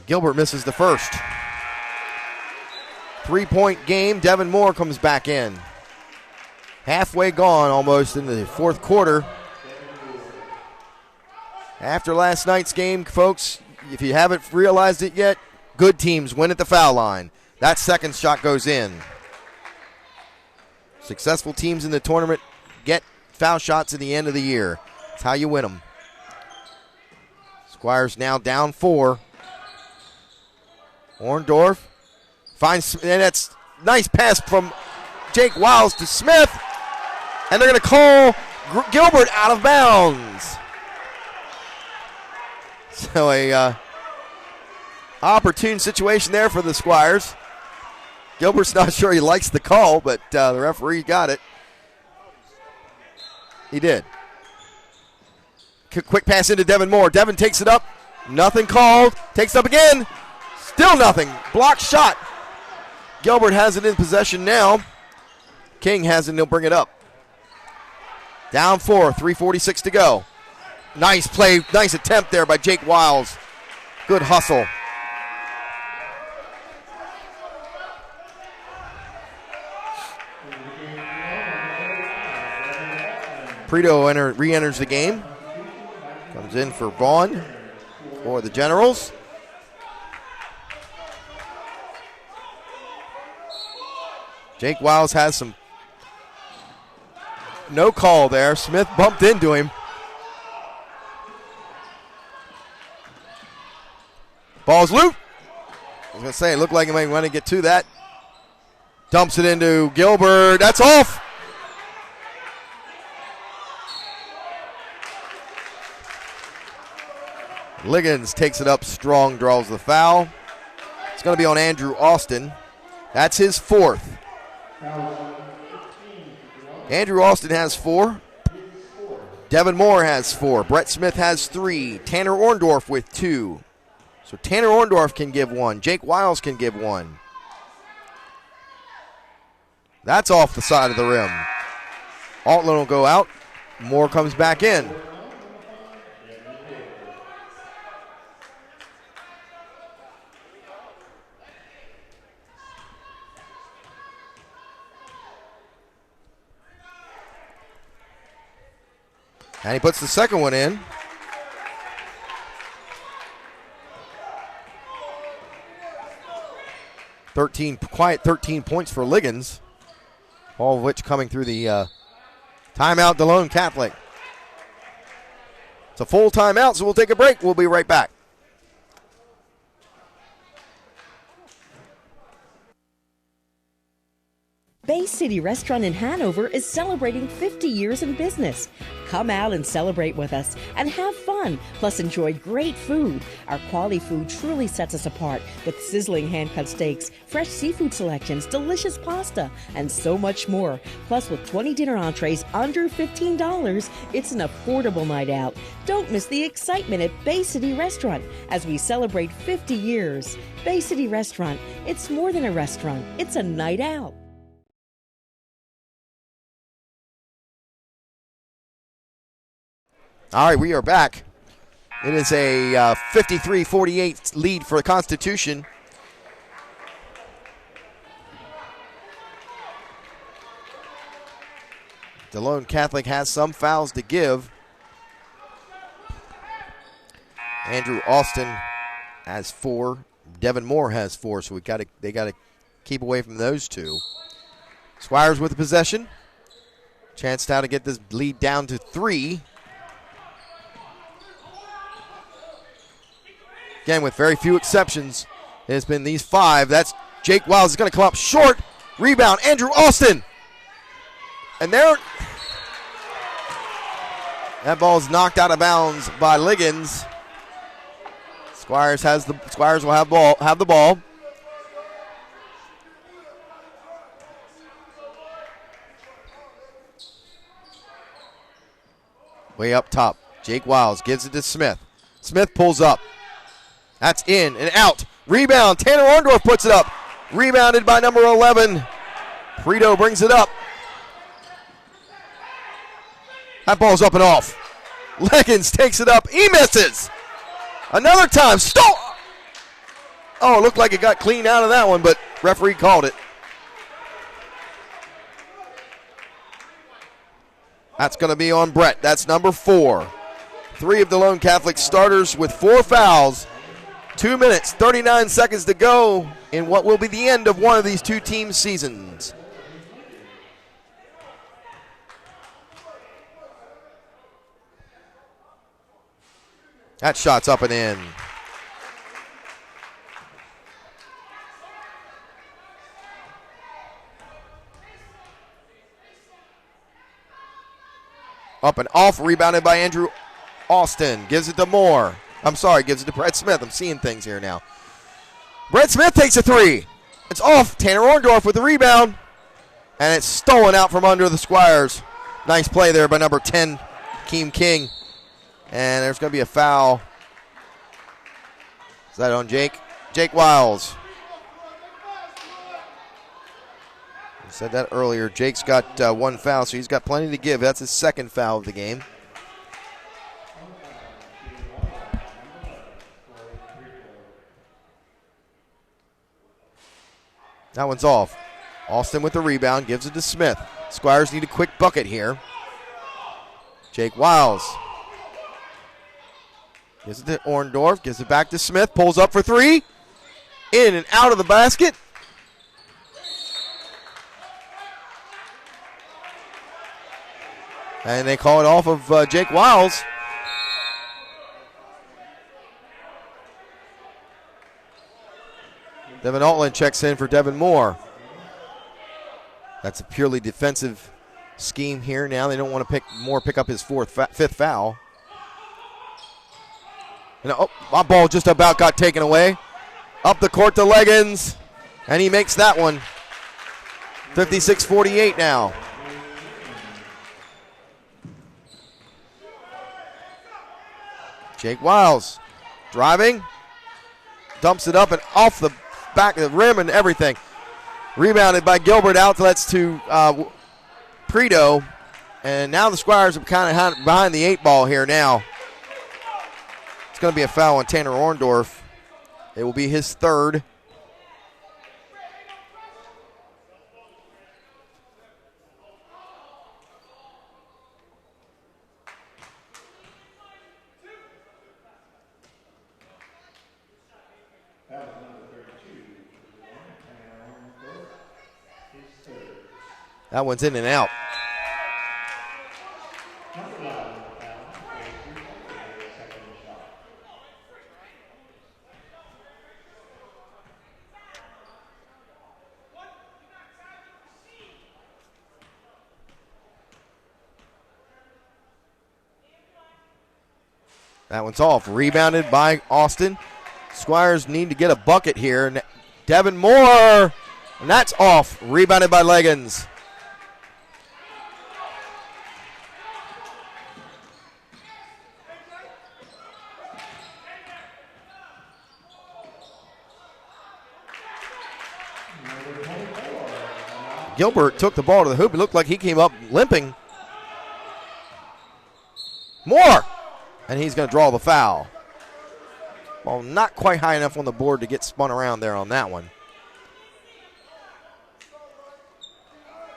Gilbert misses the first. 3-point game. Devin Moore comes back in. Halfway gone almost in the 4th quarter. After last night's game, folks, if you haven't realized it yet, good teams win at the foul line. That second shot goes in. Successful teams in the tournament get foul shots at the end of the year. That's how you win them. Squires now down 4. Orndorff finds, and that's nice pass from Jake Wiles to Smith. And they're going to call Gilbert out of bounds. So a opportune situation there for the Squires. Gilbert's not sure he likes the call, but the referee got it. He did. Quick pass into Devin Moore. Devin takes it up. Nothing called. Takes it up again. Still nothing. Blocked shot. Gilbert has it in possession now. King has it and he'll bring it up. Down 4, 3:46 to go. Nice play, nice attempt there by Jake Wiles. Good hustle. Prito re-enters the game. Comes in for Vaughn for the Generals. Jake Wiles has some no call there. Smith bumped into him. Ball's loose. I was going to say, it looked like he might want to get to that. Dumps it into Gilbert. That's off. Liggins takes it up strong, draws the foul. It's going to be on Andrew Alston. That's his 4th. Andrew Alston has 4. Devin Moore has 4. Brett Smith has 3. Tanner Orndorff with 2. So Tanner Orndorff can give 1. Jake Wiles can give 1. That's off the side of the rim. Altland will go out. Moore comes back in. And he puts the second one in. Quiet 13 points for Liggins. All of which coming through the timeout, Delone Catholic. It's a full timeout, so we'll take a break. We'll be right back. Bay City Restaurant in Hanover is celebrating 50 years in business. Come out and celebrate with us and have fun, plus enjoy great food. Our quality food truly sets us apart with sizzling hand-cut steaks, fresh seafood selections, delicious pasta, and so much more. Plus, with 20 dinner entrees under $15, it's an affordable night out. Don't miss the excitement at Bay City Restaurant as we celebrate 50 years. Bay City Restaurant, it's more than a restaurant, it's a night out. All right, we are back. It is a 53-48 lead for the Constitution. Delone Catholic has some fouls to give. Andrew Austin has 4. Devin Moore has 4, so they got to keep away from those two. Squires with the possession. Chance now to get this lead down to 3. Again, with very few exceptions, it has been these 5. That's Jake Wiles is going to come up short. Rebound, Andrew Austin. And there, that ball is knocked out of bounds by Liggins. Squires will have the ball. Way up top, Jake Wiles gives it to Smith. Smith pulls up. That's in and out. Rebound. Tanner Orndorff puts it up. Rebounded by number 11. Prito brings it up. That ball's up and off. Liggins takes it up. He misses. Another time. Oh, it looked like it got clean out of that one, but referee called it. That's going to be on Brett. That's number 4. 3 of Delone Catholic starters with 4 fouls. 2 minutes, 39 seconds to go in what will be the end of one of these two teams' seasons. That shot's up and in. Up and off, rebounded by Andrew Austin. Gives it to Moore. Gives it to Brett Smith. I'm seeing things here now. Brett Smith takes a 3. It's off. Tanner Orndorff with the rebound. And it's stolen out from under the Squires. Nice play there by number 10, Keem King. And there's going to be a foul. Is that on Jake? Jake Wiles. I said that earlier. Jake's got 1 foul, so he's got plenty to give. That's his 2nd foul of the game. That one's off. Austin with the rebound, gives it to Smith. Squires need a quick bucket here. Jake Wiles. Gives it to Orndorff, gives it back to Smith, pulls up for 3. In and out of the basket. And they call it off of Jake Wiles. Devin Altland checks in for Devin Moore. That's a purely defensive scheme here now. They don't want to pick up his 5th foul. And my ball just about got taken away. Up the court to Liggins, and he makes that one. 56-48 now. Jake Wiles driving, dumps it up and off the back of the rim and everything. Rebounded by Gilbert. Outlets to Prito. And now the Squires are kind of behind the 8 ball here now. It's going to be a foul on Tanner Orndorff. It will be his third. That one's in and out. That one's off. Rebounded by Austin. Squires need to get a bucket here. Devin Moore, and that's off. Rebounded by Leggins. Gilbert took the ball to the hoop. It looked like he came up limping. Moore! And he's going to draw the foul. Well, not quite high enough on the board to get spun around there on that one.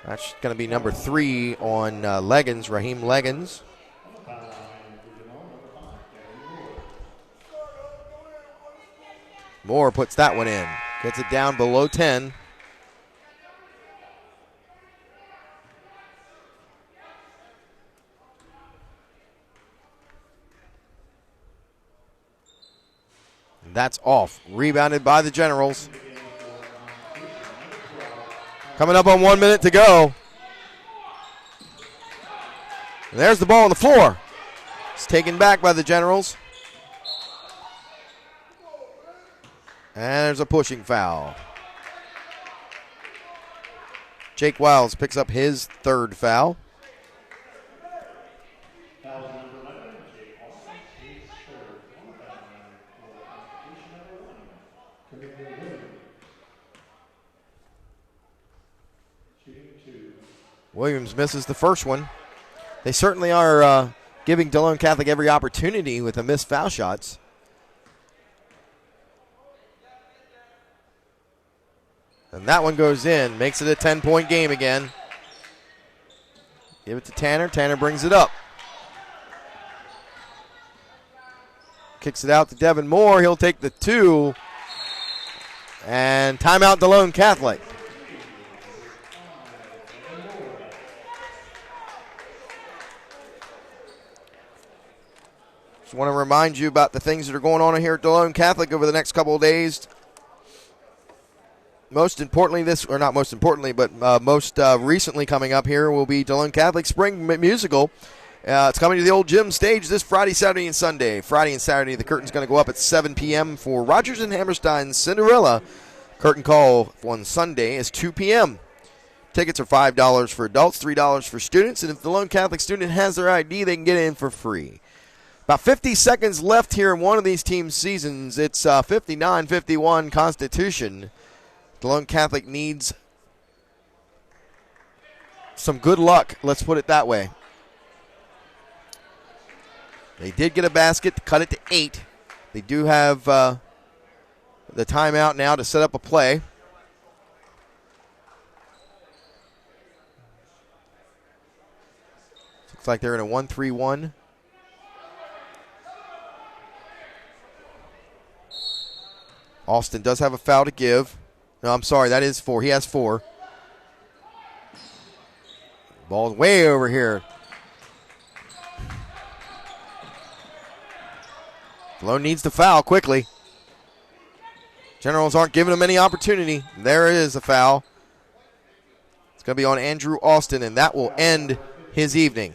That's going to be number 3 on Leggins, Raheem Leggins. Moore puts that one in. Gets it down below 10. That's off. Rebounded by the Generals. Coming up on 1 minute to go. And there's the ball on the floor. It's taken back by the Generals. And there's a pushing foul. Jake Wiles picks up his third foul. Williams misses the first one. They certainly are giving Delone Catholic every opportunity with the missed foul shots. And that one goes in, makes it a 10-point game again. Give it to Tanner. Tanner brings it up. Kicks it out to Devin Moore. He'll take the 2. And timeout Delone Catholic. Just want to remind you about the things that are going on here at Delone Catholic over the next couple of days. Most importantly, most recently coming up here will be Delone Catholic Spring Musical. It's coming to the old gym stage this Friday, Saturday, and Sunday. Friday and Saturday, the curtain's going to go up at 7 p.m. for Rogers and Hammerstein's Cinderella. Curtain call on Sunday is 2 p.m. Tickets are $5 for adults, $3 for students, and if the Delone Catholic student has their ID, they can get in for free. About 50 seconds left here in one of these teams' seasons. It's 59-51 Constitution. Delone Catholic needs some good luck, let's put it that way. They did get a basket to cut it to 8. They do have the timeout now to set up a play. Looks like they're in a 1-3-1. Austin does have a foul to give. No, I'm sorry, that is 4. He has 4. Ball's way over here. Delone needs to foul quickly. Generals aren't giving him any opportunity. There it is, a foul. It's going to be on Andrew Austin, and that will end his evening.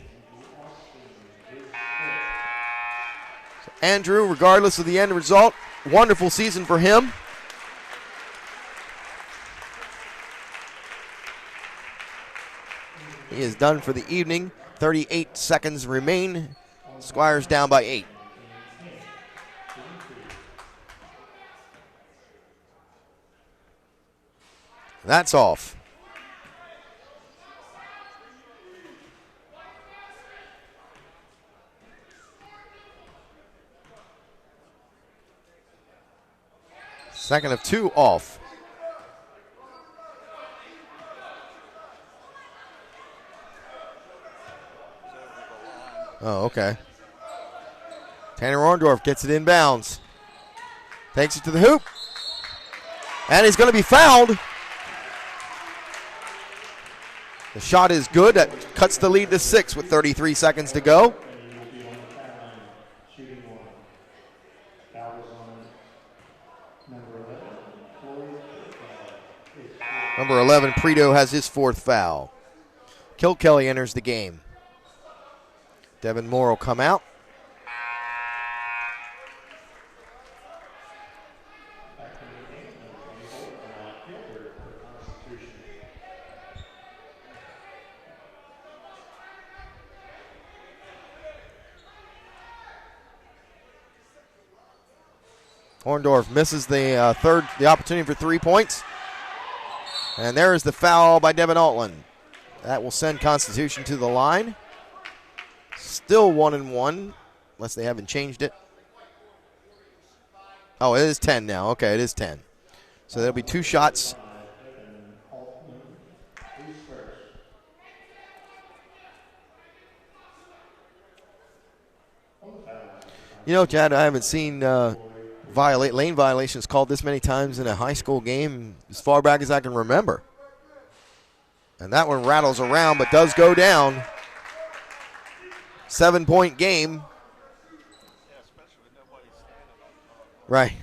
So Andrew, regardless of the end result, wonderful season for him. He is done for the evening. 38 seconds remain. Squires down by 8. That's off. Second of 2 off. Oh, okay. Tanner Orndorff gets it inbounds. Takes it to the hoop. And he's going to be fouled. The shot is good. That cuts the lead to 6 with 33 seconds to go. Number 11, Preto, has his 4th foul. Kilkelly enters the game. Devin Moore will come out. Orndorff misses the opportunity for 3 points. And there is the foul by Devin Altland. That will send Constitution to the line. Still 1-1, unless they haven't changed it. Oh, it is 10 now. Okay, it is 10. So there'll be 2 shots. You know, Chad, I haven't seen lane violations called this many times in a high school game as far back as I can remember. And that one rattles around but does go down. 7-point game. Right.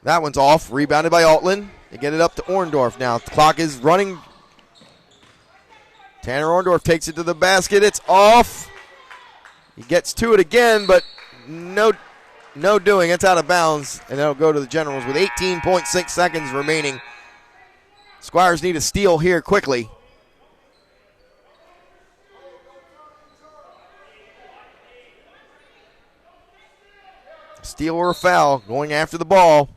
That one's off. Rebounded by Altland. They get it up to Orndorff now. The clock is running. Tanner Orndorff takes it to the basket. It's off. He gets to it again, but no doing. It's out of bounds, and that'll go to the Generals with 18.6 seconds remaining. Squires need a steal here quickly. Steal or a foul, going after the ball.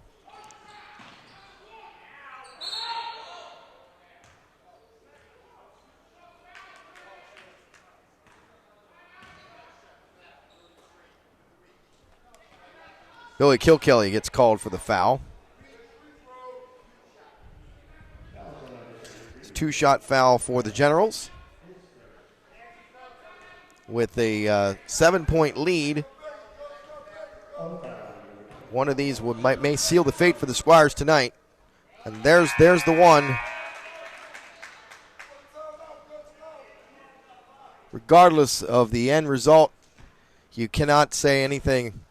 Billy Kilkelly gets called for the foul. It's a 2-shot foul for the Generals. With a 7-point lead. One of these may seal the fate for the Squires tonight. And there's the one. Regardless of the end result, you cannot say anything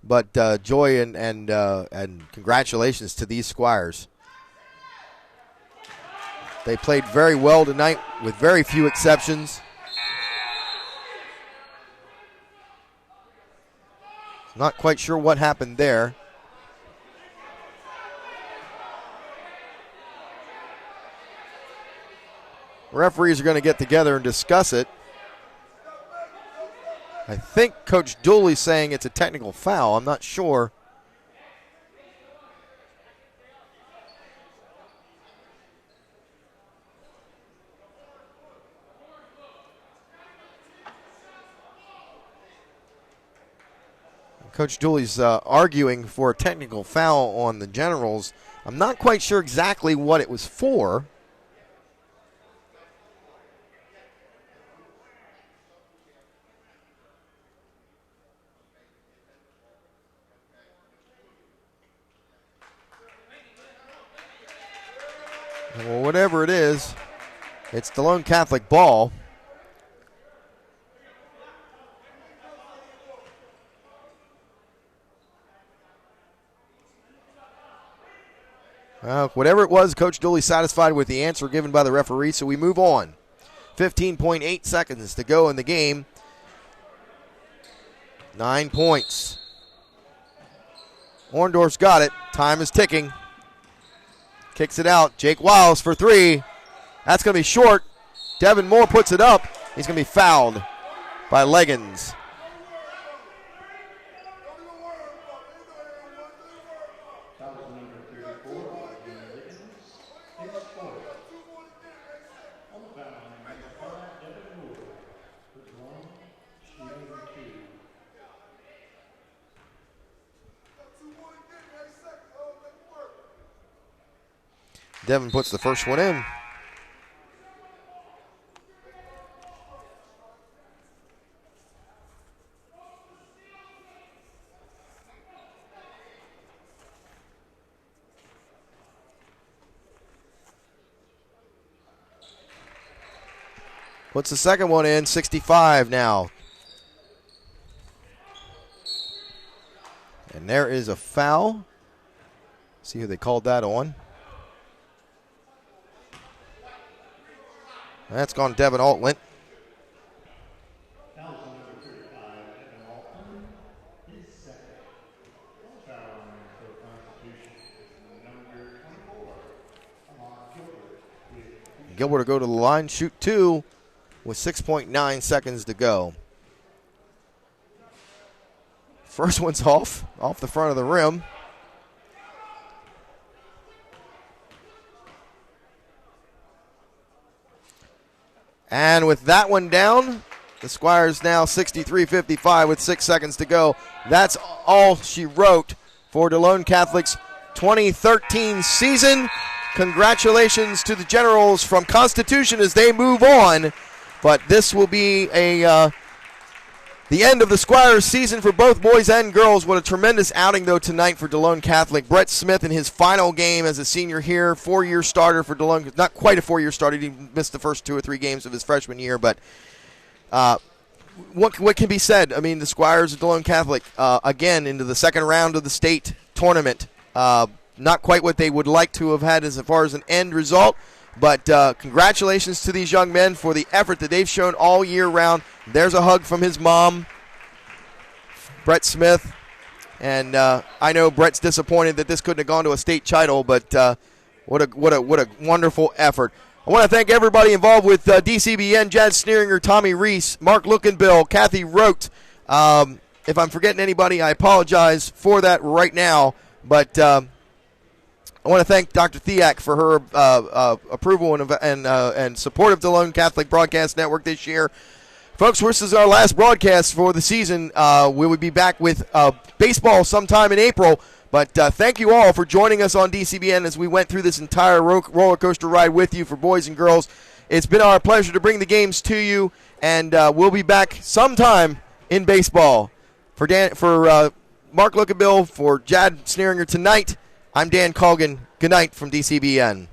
but joy and congratulations to these Squires. They played very well tonight with very few exceptions. Not quite sure what happened there. Referees are going to get together and discuss it. I think Coach Dooley's saying it's a technical foul. I'm not sure. Coach Dooley's arguing for a technical foul on the Generals. I'm not quite sure exactly what it was for. Well, whatever it is, it's Delone Catholic ball. Whatever it was, Coach Dooley satisfied with the answer given by the referee, so we move on. 15.8 seconds to go in the game. 9 points. Orndorff's got it. Time is ticking. Kicks it out. Jake Wiles for 3. That's going to be short. Devin Moore puts it up. He's going to be fouled by Leggins. Devin puts the first one in. Puts the second one in, 65 now. And there is a foul. See who they called that on. That's gone Devin Altman. Gilbert to go to the line, shoot two with 6.9 seconds to go. First one's off the front of the rim. And with that one down, the Squires now 63-55 with 6 seconds to go. That's all she wrote for Delone Catholic's 2013 season. Congratulations to the Generals from Constitution as they move on. But this will be the end of the Squires season for both boys and girls. What a tremendous outing, though, tonight for Delone Catholic. Brett Smith in his final game as a senior here, 4-year starter for Delone. Not quite a 4-year starter. He missed the first 2 or 3 games of his freshman year. But what can be said? I mean, the Squires of Delone Catholic, again, into the second round of the state tournament. Not quite what they would like to have had as far as an end result. But congratulations to these young men for the effort that they've shown all year round. There's a hug from his mom, Brett Smith. And I know Brett's disappointed that this couldn't have gone to a state title, but what a wonderful effort. I want to thank everybody involved with DCBN, Jad Sneeringer, Tommy Reese, Mark Lookenbill, Kathy Rote. If I'm forgetting anybody, I apologize for that right now. But I want to thank Dr. Thiak for her approval and support of Delone Catholic Broadcast Network this year. Folks, this is our last broadcast for the season. We will be back with baseball sometime in April. But thank you all for joining us on DCBN as we went through this entire roller coaster ride with you for boys and girls. It's been our pleasure to bring the games to you, and we'll be back sometime in baseball. For Mark Lookenbill, for Jad Sneeringer tonight, I'm Dan Colgan. Good night from DCBN.